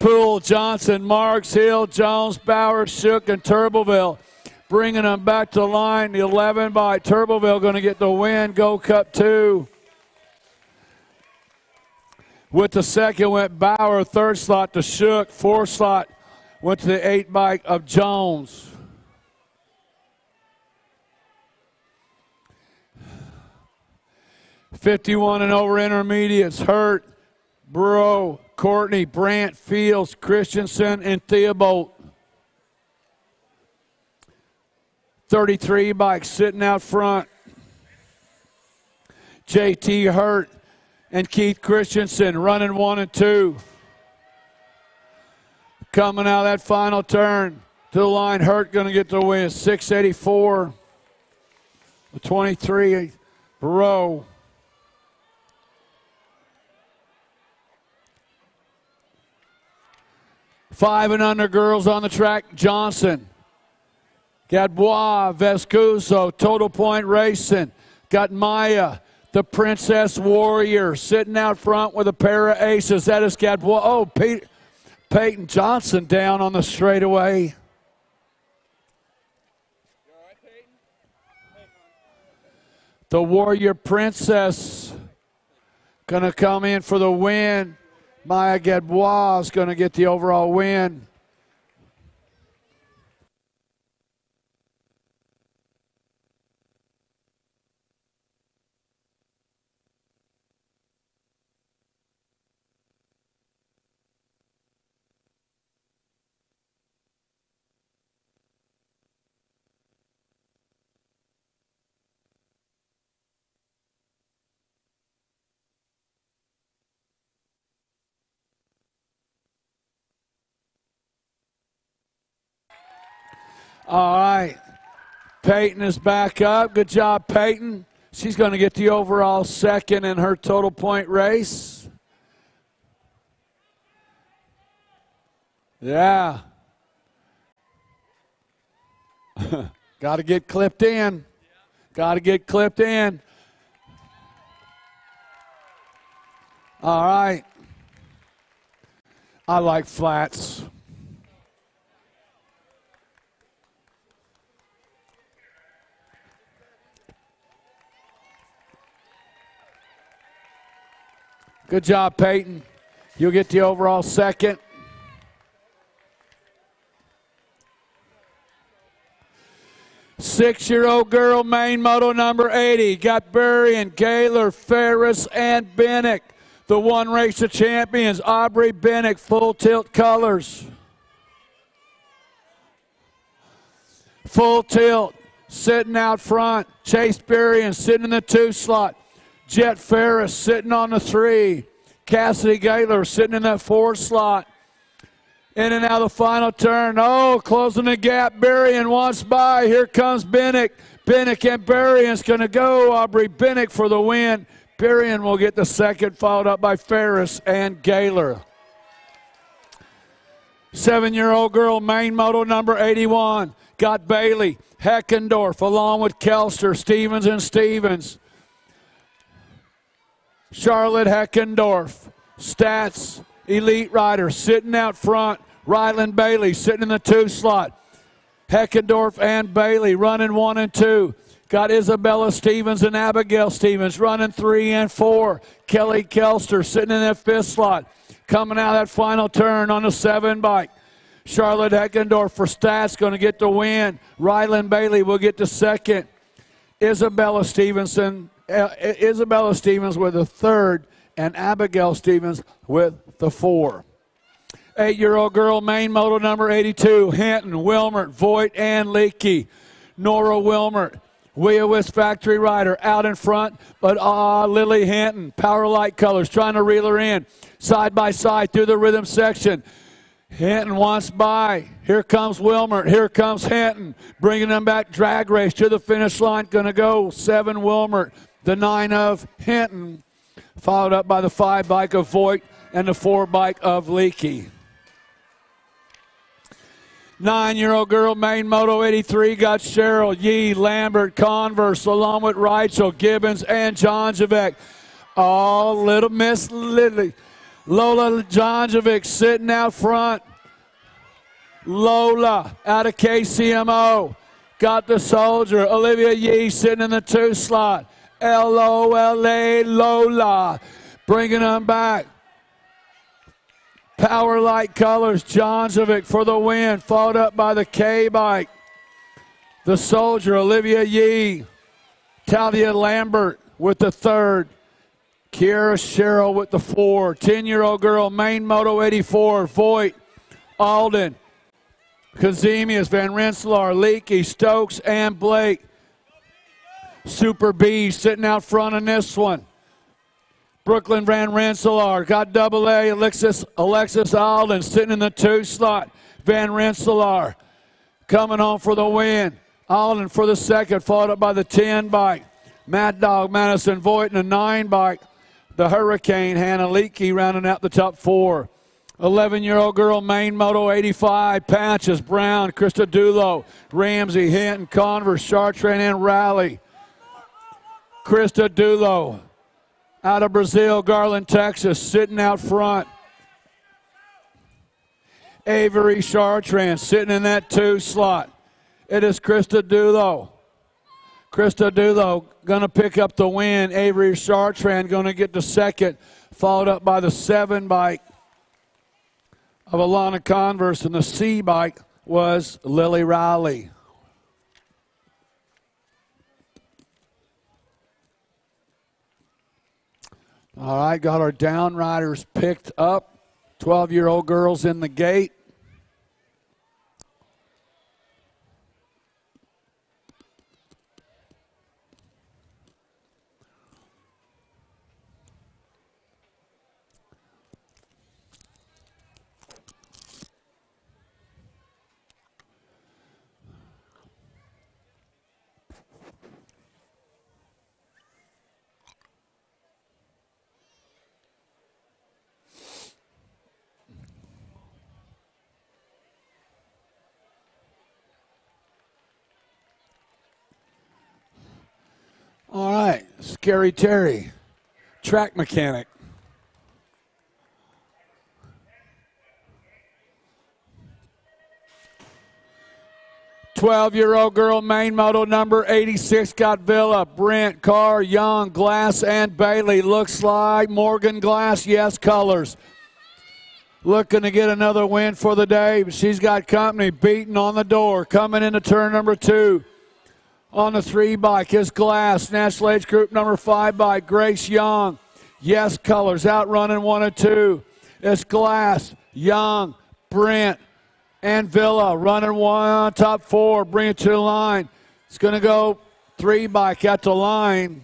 Poole, Johnson, Marks, Hill, Jones, Bauer, Shook, and Turbeville. Bringing them back to the line. The 11 by Turbeville going to get the win. Go Cup 2. With the second went Bauer. Third slot to Shook. Fourth slot went to the 8 bike of Jones. '51 and over intermediates. Hurt, Burrow, Courtney, Brandt, Fields, Christensen, and Theobald. 33 bikes sitting out front. JT Hurt and Keith Christensen running 1 and 2. Coming out of that final turn to the line, Hurt going to get the win, 684. the 23 row. Five and under girls on the track. Johnson, Gadbois, Vescuso, Total Point Racing. Got Maya, the Princess Warrior, sitting out front with a pair of aces. That is Gadbois. Oh, Peyton Johnson down on the straightaway. The Warrior Princess going to come in for the win. Maya Gadbois is going to get the overall win. All right, Peyton is back up. Good job, Peyton. She's going to get the overall second in her total point race. Yeah. Got to get clipped in. Got to get clipped in. All right. I like flats. Good job, Peyton. You'll get the overall second. Six-year-old girl, main moto number 80. Got Berrien, Gaylor, Ferris, and Bennick. The one race of champions, Aubrey Bennick, full tilt colors. Full tilt, sitting out front. Chase Berrien sitting in the 2 slot. Jet Ferris sitting on the 3. Cassidy Gaylor sitting in that 4 slot. In and out of the final turn. Oh, closing the gap. Berrien wants by. Here comes Bennick. Bennick and Berrien's going to go. Aubrey Bennick for the win. Berrien will get the second, followed up by Ferris and Gaylor. 7-year-old girl, main moto number 81. Got Bailey, Heckendorf, along with Kelster, Stevens, and Stevens. Charlotte Heckendorf, Stats, Elite Rider, sitting out front. Ryland Bailey sitting in the 2 slot. Heckendorf and Bailey running 1 and 2. Got Isabella Stevens and Abigail Stevens running 3 and 4. Kelly Kelster sitting in that 5th slot. Coming out of that final turn on the 7 bike. Charlotte Heckendorf for Stats going to get the win. Ryland Bailey will get the second. Isabella Stevens with the 3rd, and Abigail Stevens with the 4. 8-year-old girl, main moto number 82. Hinton, Wilmert, Voigt, and Leakey. Nora Wilmert, Wheel-Wist Factory Rider out in front, but Lily Hinton, Power Light Colors, trying to reel her in. Side by side through the rhythm section. Hinton wants by. Here comes Wilmert. Here comes Hinton. Bringing them back drag race to the finish line. Going to go 7 Wilmert. The 9 of Hinton. Followed up by the 5 bike of Voigt and the 4 bike of Leakey. 9-year-old girl, main moto 83. Got Cheryl, Yee, Lambert, Converse, along with Reichel, Gibbons, and Jonjovic. Oh, little Miss Lily. Lola Jonjovic sitting out front. Lola out of KCMO. Got the soldier. Olivia Yee sitting in the 2 slot. Lola Lola. Bringing them back. Power Light Colors. Jonjovic for the win. Followed up by the K bike. The soldier. Olivia Yee. Talia Lambert with the 3rd. Kiera Sherrill with the 4. 10-year-old girl, main moto 84. Voigt, Alden, Kazemius, Van Rensselaer, Leakey, Stokes, and Blake. Super B sitting out front in this one. Brooklyn Van Rensselaer got double A. Alexis Alden sitting in the 2 slot. Van Rensselaer coming home for the win. Alden for the second, followed up by the 10 bike. Mad Dog Madison Voigt and a 9 bike. The Hurricane Hannah Leakey rounding out the top 4. 11-year-old girl, Maine Moto 85, Patches, Brown, Krista Dulo, Ramsey, Hinton, Converse, Chartrain, and Raleigh. Krista Dulo out of Brazil, Garland, Texas, sitting out front. Avery Chartrand sitting in that 2 slot. It is Krista Dulo. Krista Dulo going to pick up the win. Avery Chartrand going to get the second, followed up by the 7 bike of Alana Converse, and the C bike was Lily Riley. All right, got our down riders picked up. 12-year-old girls in the gate. All right, Scary Terry, track mechanic. "12-year-old girl, Maine Moto number 86, got Villa, Brent, Carr, Young, Glass, and Bailey. Looks like Morgan Glass, yes, colors. Looking to get another win for the day. She's got company beating on the door. Coming into turn number 2. On the 3 bike is Glass. National Age Group number 5 bike, Grace Young. Yes, colors. Outrunning 1 and 2. It's Glass, Young, Brent, and Villa. Running 1, top 4. Bring it to the line. It's going to go 3 bike at the line.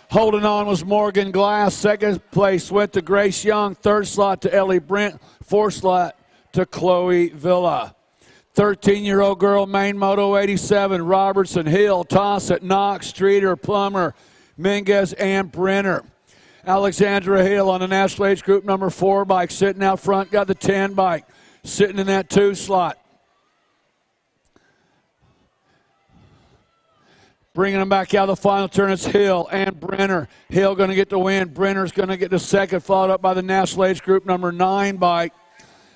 Holding on was Morgan Glass. Second place went to Grace Young. Third slot to Ellie Brent. Fourth slot to Chloe Villa. 13-year-old girl, Maine Moto 87, Robertson, Hill, Tossett, Knox, Streeter, Plummer, Minguez, and Brenner. Alexandra Hill on the National Age Group number 4 bike, sitting out front, got the 10 bike, sitting in that 2 slot. Bringing them back out of the final turn, it's Hill and Brenner. Hill going to get the win. Brenner's going to get the second, followed up by the National Age Group number 9 bike.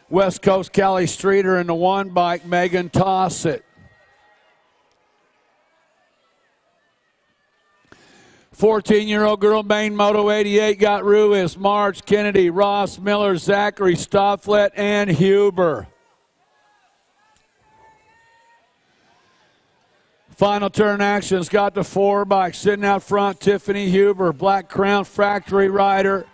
West Coast Callie Streeter in the 1 bike, Megan Tossett. 14-year-old girl, Maine Moto 88, got Ruiz, March, Kennedy, Ross, Miller, Zachary, Stofflet, and Huber. Final turn action's got the 4 bike sitting out front, Tiffany Huber, Black Crown Factory rider.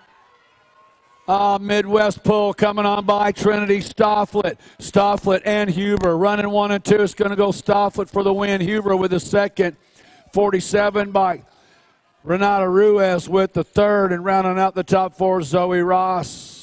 Midwest pull coming on by Trinity Stofflet. Stofflet and Huber running 1 and 2. It's going to go Stofflet for the win. Huber with the second. 47 bike. Renata Ruiz with the third, and rounding out the top 4, Zoe Ross.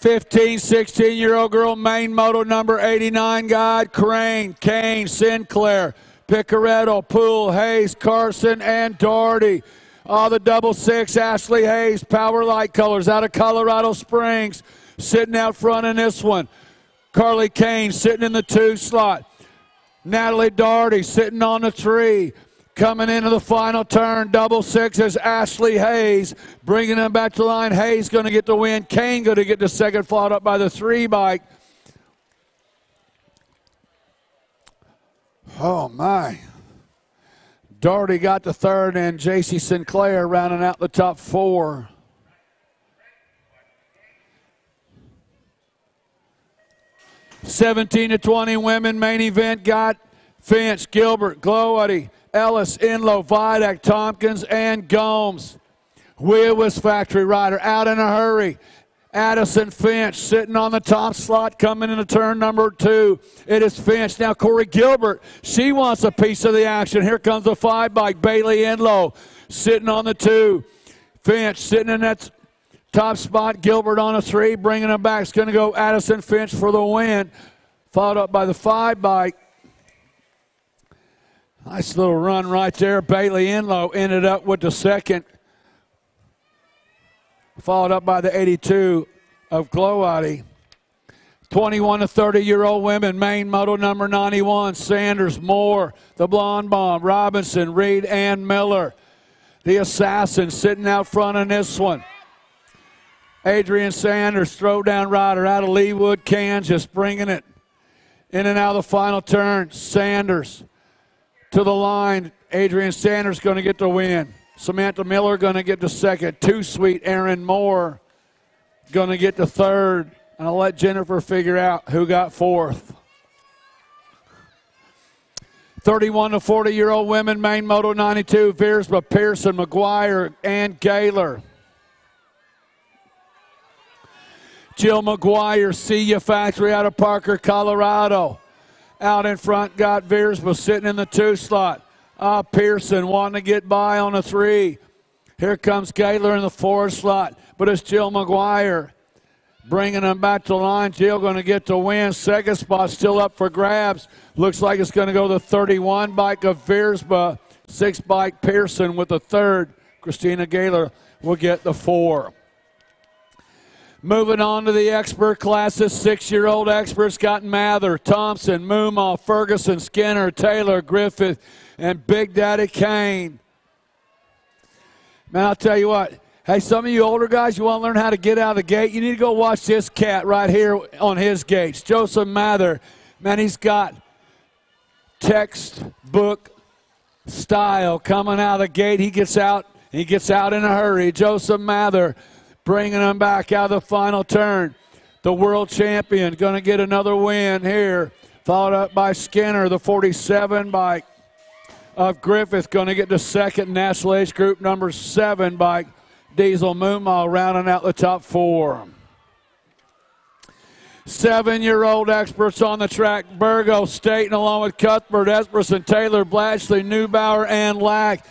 15, 16-year-old girl, main moto number 89 guide, Crane, Kane, Sinclair, Picaretto, Poole, Hayes, Carson, and Doherty. The double six, Ashley Hayes, Power Light Colors out of Colorado Springs, sitting out front in this one. Carly Kane sitting in the 2 slot. Natalie Doherty sitting on the 3. Coming into the final turn, double sixes, Ashley Hayes, bringing him back to the line. Hayes going to get the win. Kane going to get the second, followed up by the 3 bike. Oh, my. Doherty got the third, and J.C. Sinclair rounding out the top 4. (17 to 20) women main event got Finch, Gilbert, Glowody, Ellis, Inlow, Vidak, Tompkins, and Gomes. Wheelwas Factory Rider out in a hurry. Addison Finch sitting on the top slot coming into turn number 2. It is Finch. Now Corey Gilbert, she wants a piece of the action. Here comes the 5 bike. Bailey Inlow sitting on the 2. Finch sitting in that top spot. Gilbert on a 3. Bringing him back. It's going to go Addison Finch for the win. Followed up by the 5 bike. Nice little run right there. Bailey Inlow ended up with the second. Followed up by the 82 of Glowody. 21 to 30-year-old women, main moto number 91, Sanders, Moore, the Blonde Bomb, Robinson, Reed, and Miller. The Assassin sitting out front in this one. Adrian Sanders, throwdown rider out of Leawood, Kansas, bringing it in and out of the final turn. Sanders to the line. Adrian Sanders going to get the win. Samantha Miller going to get the second. Too Sweet Aaron Moore going to get the third. And I'll let Jennifer figure out who got fourth. 31 to 40-year-old women, main moto 92, Viersma, Pearson, McGuire, and Gaylor. Jill McGuire, See Ya Factory out of Parker, Colorado. Out in front got Viersma sitting in the 2 slot. Pearson wanting to get by on a 3. Here comes Gaylor in the 4 slot, but it's Jill McGuire bringing them back to the line. Jill going to get the win. Second spot still up for grabs. Looks like it's going to go the 31 bike of Viersma. 6 bike Pearson with the third. Christina Gaylor will get the 4. Moving on to the expert classes, 6-year-old experts got Mather, Thompson, Moomaw, Ferguson, Skinner, Taylor, Griffith, and Big Daddy Kane. Man, I'll tell you what. Hey, some of you older guys, you want to learn how to get out of the gate? You need to go watch this cat right here on his gates. Joseph Mather. Man, he's got textbook style coming out of the gate. He gets out in a hurry. Joseph Mather bringing him back out of the final turn. The world champion going to get another win here. Followed up by Skinner, the 47 bike of Griffith, going to get the second. National Age Group number 7 bike. Diesel Moomaw rounding out the top 4. 7-year-old experts on the track. Burgo, Staten, along with Cuthbert, Esperson, Taylor, Blatchley, Neubauer, and Lack.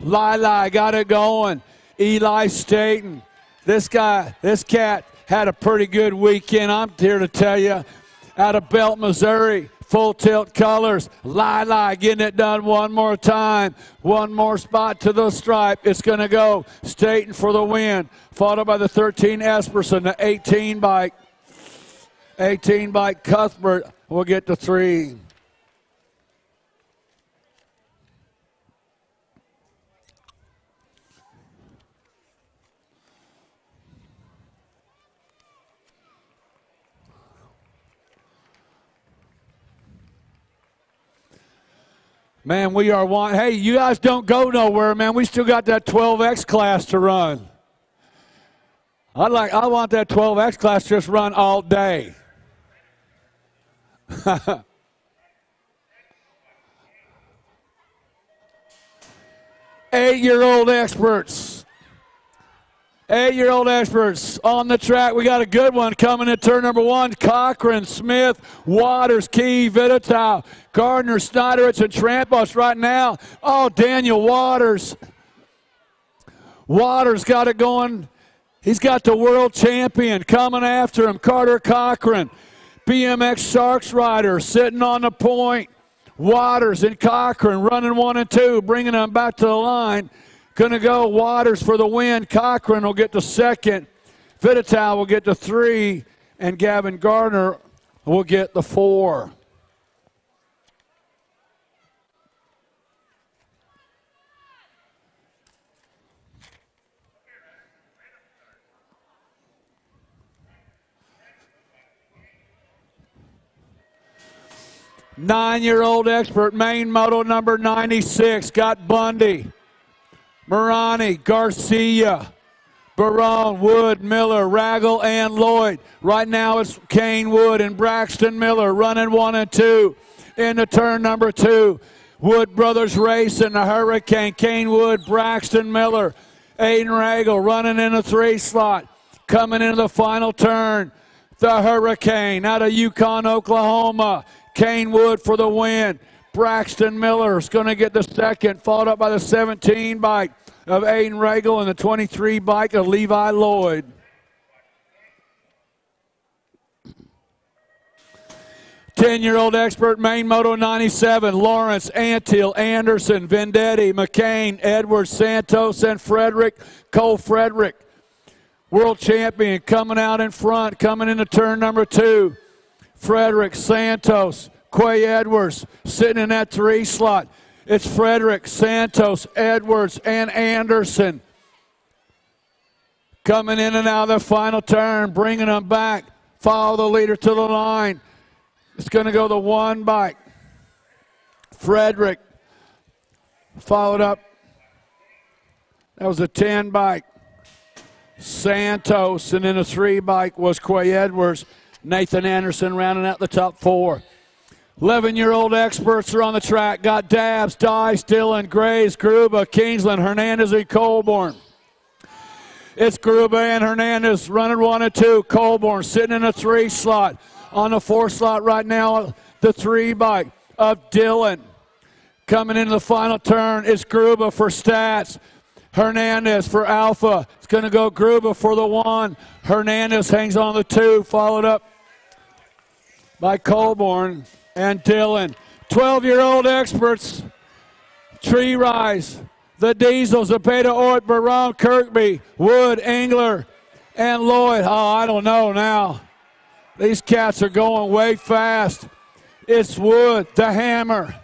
Lili got it going. Eli Staten. This cat had a pretty good weekend, I'm here to tell you. Out of Belt, Missouri. Full tilt colors. Lili getting it done one more time. One more spot to the stripe. It's going to go Staten for the win. Followed by the 13 Esperson, the 18 bike. 18 bike Cuthbert will get the 3. Man, we are one. Hey, you guys don't go nowhere, man. We still got that 12X class to run. I want that 12X class to just run all day. 8-year-old experts. 8-year-old experts on the track. We got a good one coming in turn number 1. Cochran, Smith, Waters, Key, Vitatow, Gardner, Snyderich, and Trampos right now. Oh, Daniel Waters. Waters got it going. He's got the world champion coming after him, Carter Cochran. BMX Sharks rider sitting on the point. Waters and Cochran running 1 and 2, bringing them back to the line. Going to go Waters for the win. Cochran will get the second. Vitatow will get the 3, and Gavin Gardner will get the 4. Nine-year-old expert, main moto number 96, got Bundy, Marani, Garcia, Barone, Wood, Miller, Raggle, and Lloyd. Right now it's Kane Wood and Braxton Miller running 1 and 2 into turn number 2. Wood Brothers racing the Hurricane. Kane Wood, Braxton Miller, Aiden Raggle running in the 3 slot. Coming into the final turn, the Hurricane out of Yukon, Oklahoma. Kane Wood for the win. Braxton Miller is going to get the second, followed up by the 17 bike of Aiden Raggle and the 23 bike of Levi Lloyd. Ten-year-old expert, main moto 97, Lawrence, Antill, Anderson, Vendetti, McCain, Edwards, Santos, and Frederick, Cole Frederick. World champion coming out in front, coming into turn number 2. Frederick, Santos, Quay Edwards sitting in that 3 slot. It's Frederick, Santos, Edwards, and Anderson. Coming in and out of the final turn, bringing them back. Follow the leader to the line. It's going to go the 1 bike. Frederick followed up. That was a 10 bike. Santos, and then the 3 bike was Quay Edwards. Nathan Anderson rounding out the top 4. 11-year-old experts are on the track. Got Dabbs, Dice, Dillon, Grays, Gruba, Kingsland, Hernandez, and Colborn. It's Gruba and Hernandez running 1 and 2. Colborn sitting in a 3 slot. On the 4 slot right now, the 3 bike of Dillon. Coming into the final turn, it's Gruba for Stats. Hernandez for Alpha. It's going to go Gruba for the 1. Hernandez hangs on the 2, followed up by Colborn and Dillon. 12-year-old experts, Tree Rise, the Diesels, Zepeda, Ort, Barone, Kirkby, Wood, Engler, and Lloyd. Oh, I don't know now. These cats are going way fast. It's Wood, the Hammer.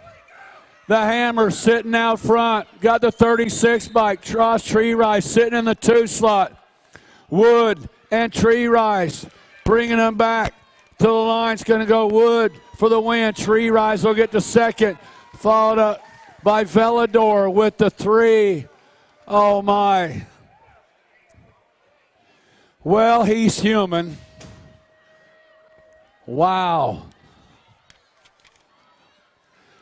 The Hammer sitting out front. Got the 36 bike. Tree Rise sitting in the 2 slot. Wood and Tree Rise bringing them back to the line. It's going to go Wood for the win. Tree Rise will get the second. Followed up by Velador with the 3. Oh, my. Well, he's human. Wow.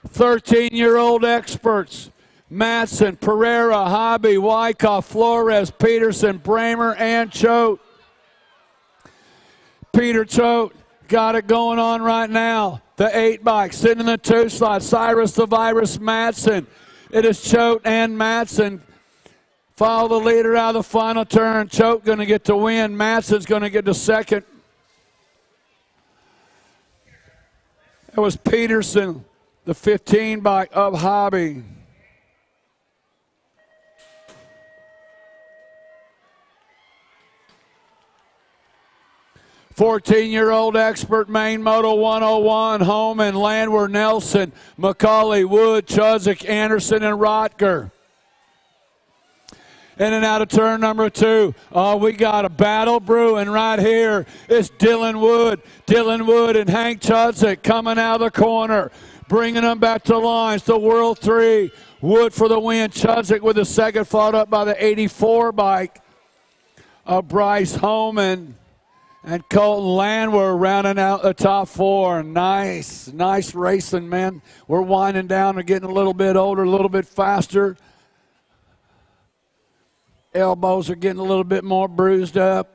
13-year-old experts, Matson, Pereira, Hobby, Wyckoff, Flores, Peterson, Bramer, and Choate. Peter Choate got it going on right now. The 8 bike sitting in the 2 slot. Cyrus the Virus, Matson. It is Choate and Matson. Follow the leader out of the final turn. Choate going to get the win. Matson's going to get the second. It was Peterson, the 15 bike of Hobby. Fourteen-year-old expert, main moto 101, Homan, Landwehr, Nelson, McCauley, Wood, Chudzik, Anderson, and Rotger. In and out of turn number 2. Oh, we got a battle brewing right here. It's Dylan Wood and Hank Chudzik coming out of the corner, bringing them back to the lines. The World 3. Wood for the win. Chudzik with the second, followed up by the 84 bike of Bryce Homan. And Colton Landwehr rounding out the top 4. Nice racing, man. We're winding down and getting a little bit older, a little bit faster. Elbows are getting a little bit more bruised up.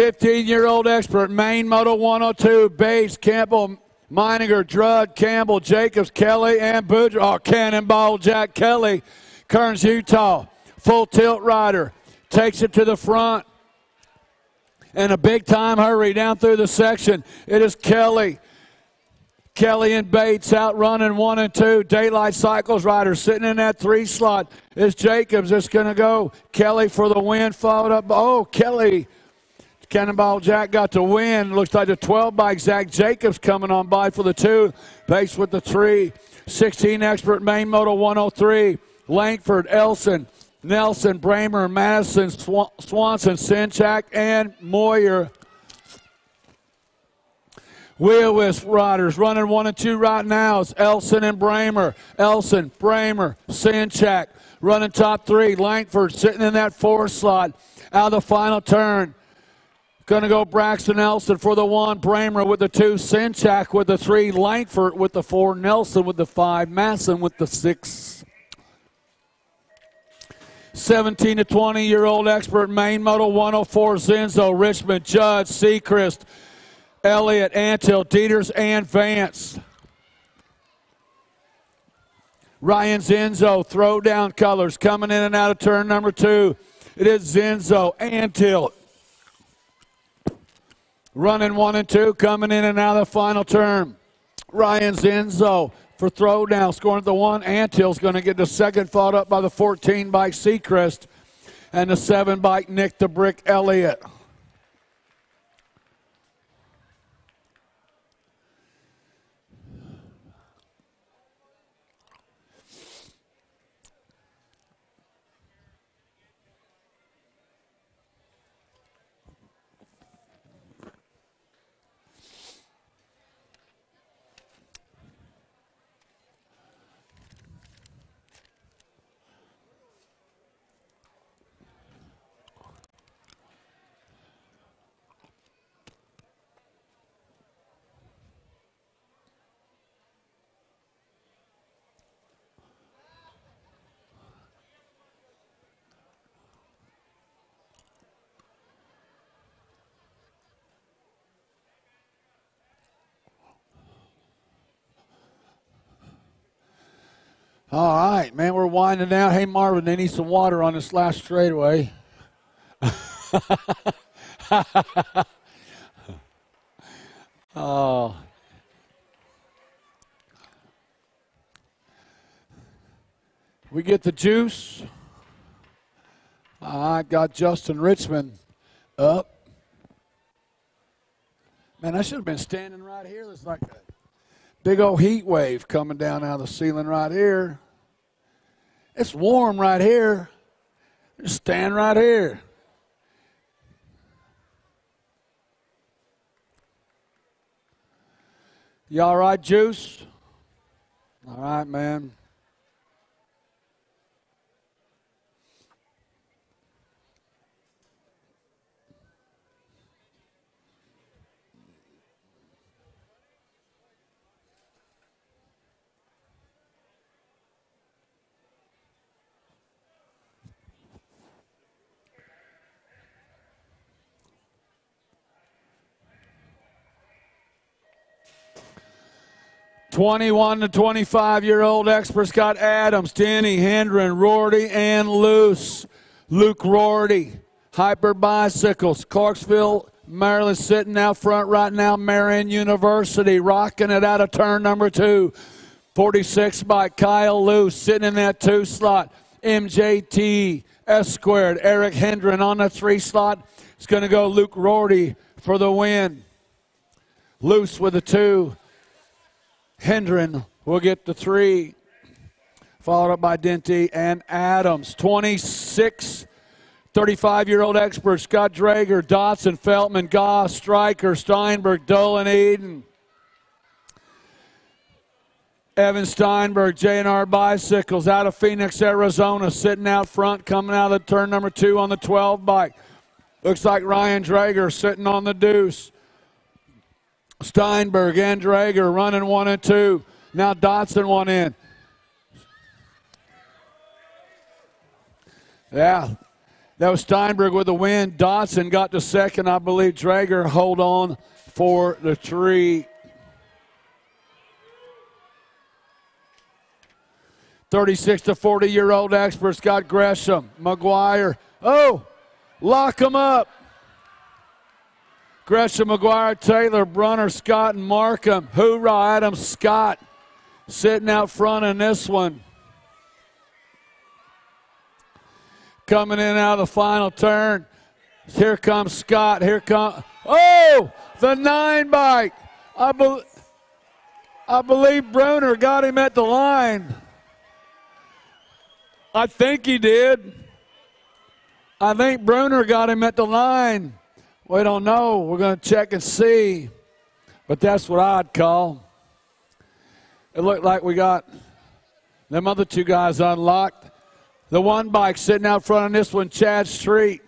15-year-old expert, Maine Moto 102, Bates, Campbell, Meininger, Drudd, Campbell, Jacobs, Kelly, and Boudreaux. Oh, Cannonball Jack Kelly, Kearns, Utah. Full tilt rider. Takes it to the front. And a big-time hurry down through the section. It is Kelly. Kelly and Bates out running 1 and 2. Daylight Cycles rider sitting in that 3 slot. Is Jacobs. It's going to go. Kelly for the win. Followed up. Oh, Kelly. Cannonball Jack got the win. Looks like the 12 bike. Zach Jacobs coming on by for the 2. Bates with the 3. 16 expert Maine Moto 103. Langford, Elson, Nelson, Bramer, Madison, Swanson, Sinchak, and Moyer. Wheelwist riders running 1 and 2 right now. It's Elson and Bramer. Elson, Bramer, Sinchak running top 3. Langford sitting in that 4 slot. Out of the final turn. Going to go Braxton Elson for the 1. Bramer with the 2. Sinchak with the 3. Langford with the 4. Nelson with the 5. Masson with the 6. 17 to 20-year-old expert Maine Moto 104 Zenzo, Richmond, Judd, Seacrest, Elliott, Antill, Dieters, and Vance. Ryan Zenzo, throwdown colors coming in and out of turn number 2. It is Zenzo, Antill. Running 1 and 2, coming in and out of the final turn. Ryan Zenzo for throwdown, scoring at the 1. Antill's going to get the second, followed up by the 14 bike Seacrest and the 7 bike Nick the Brick Elliott. All right, man, we're winding down. Hey, Marvin, they need some water on this last straightaway. Oh. We get the juice. I got Justin Richmond up. Man, I should have been standing right here. There's like a big old heat wave coming down out of the ceiling right here. It's warm right here. Just stand right here. You all right, Juice? All right, man. (21 to 25-year-old experts got Adams, Denny, Hendren, Rorty, and Luce. Luke Rorty, Hyper Bicycles, Clarksville, Maryland, sitting out front right now. Marion University rocking it out of turn number 2. 46 by Kyle Luce sitting in that 2 slot. MJT S squared. Eric Hendren on the 3 slot. It's going to go Luke Rorty for the win. Luce with the 2. Hendren will get the 3, followed up by Denty and Adams. 26, 35-year-old expert Scott Drager, Dotson, Feltman, Goss, Stryker, Steinberg, Dolan, Eden. Evan Steinberg, J&R Bicycles out of Phoenix, Arizona, sitting out front, coming out of turn number 2 on the 12 bike. Looks like Ryan Drager sitting on the deuce. Steinberg and Drager running 1 and 2. Now Dotson 1 in. That was Steinberg with the win. Dodson got to second. I believe Drager hold on for the 3. 36 to 40-year-old expert Scott Gresham. McGuire. Oh, lock him up. Gresham, McGuire, Taylor, Brunner, Scott, and Markham. Hoorah, Adam Scott sitting out front in this one. Coming in out of the final turn. Here comes Scott. Here comes, oh, the 9 bike. I believe Brunner got him at the line. I think he did. I think Brunner got him at the line. We don't know. We're going to check and see. But that's what I'd call. It looked like we got them other 2 guys unlocked. The 1 bike sitting out front on this one, Chad Street.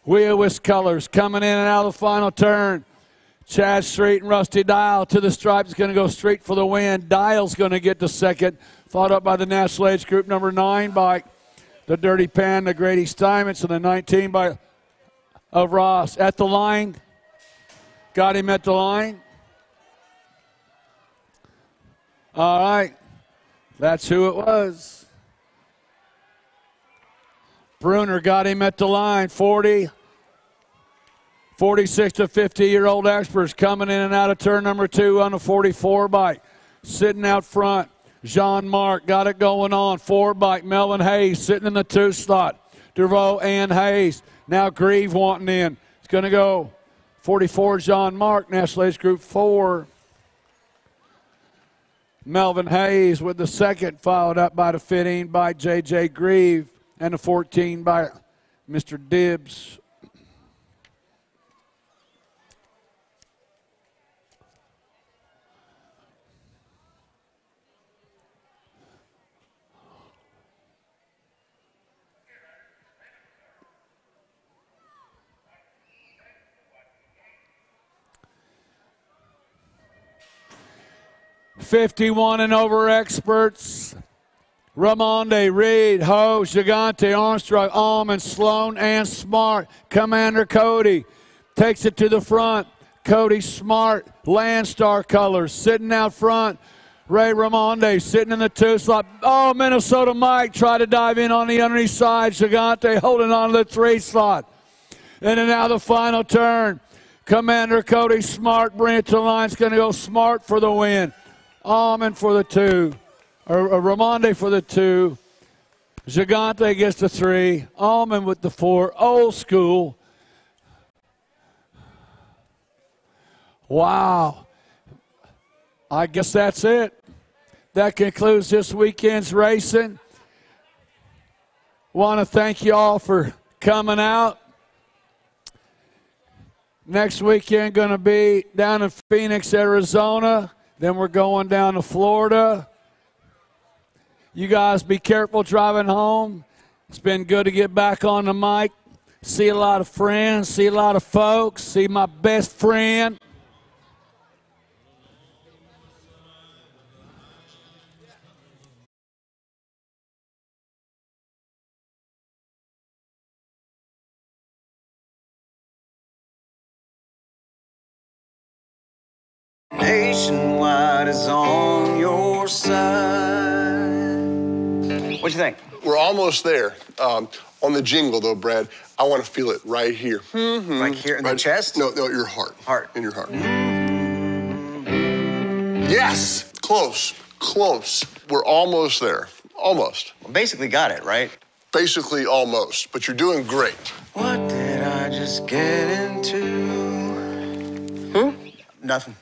Wheel-Wist colors coming in and out of the final turn. Chad Street and Rusty Dial to the stripe is going to go straight for the win. Dial's going to get to second, followed up by the National Age Group number 9 bike, the Dirty Panda, Grady Steinmetz, and the 19 bike of Ross. At the line, got him at the line. All right, that's who it was. Brunner got him at the line. 46 to 50-year-old experts coming in and out of turn number 2 on the 44 bike. Sitting out front, Jean-Marc got it going on. 4 bike, Melvin Hayes sitting in the 2 slot. DeVoe and Hayes. Now Grieve wanting in. It's going to go 44 Jean-Marc, National Age Group 4. Melvin Hayes with the second, followed up by the 15 by J.J. Grieve and the 14 by Mr. Dibbs. '51 and over experts. Ramonde, Reed, Ho, Gigante, Armstrong, Allman, Sloan, and Smart. Commander Cody takes it to the front. Cody Smart, Landstar colors, sitting out front. Ray Ramonde sitting in the 2 slot. Oh, Minnesota Mike tried to dive in on the underneath side. Gigante holding on to the 3 slot. And then now the final turn. Commander Cody Smart, bring it to the line. It's going to go Smart for the win. Allman for the 2. Or Ramonde for the 2. Gigante gets the 3. Allman with the 4. Old school. Wow. I guess that's it. That concludes this weekend's racing. Want to thank you all for coming out. Next weekend going to be down in Phoenix, Arizona. Then we're going down to Florida. You guys be careful driving home. It's been good to get back on the mic. See a lot of friends, see a lot of folks, see my best friend. Nationwide is on your side. What you think? We're almost there. On the jingle, though, Brad, I want to feel it right here. Like here in the chest? No, your heart. Heart. In your heart. Yes! Close. Close. We're almost there. Almost. Well, basically got it, right? Basically almost, but you're doing great. What did I just get into? Nothing.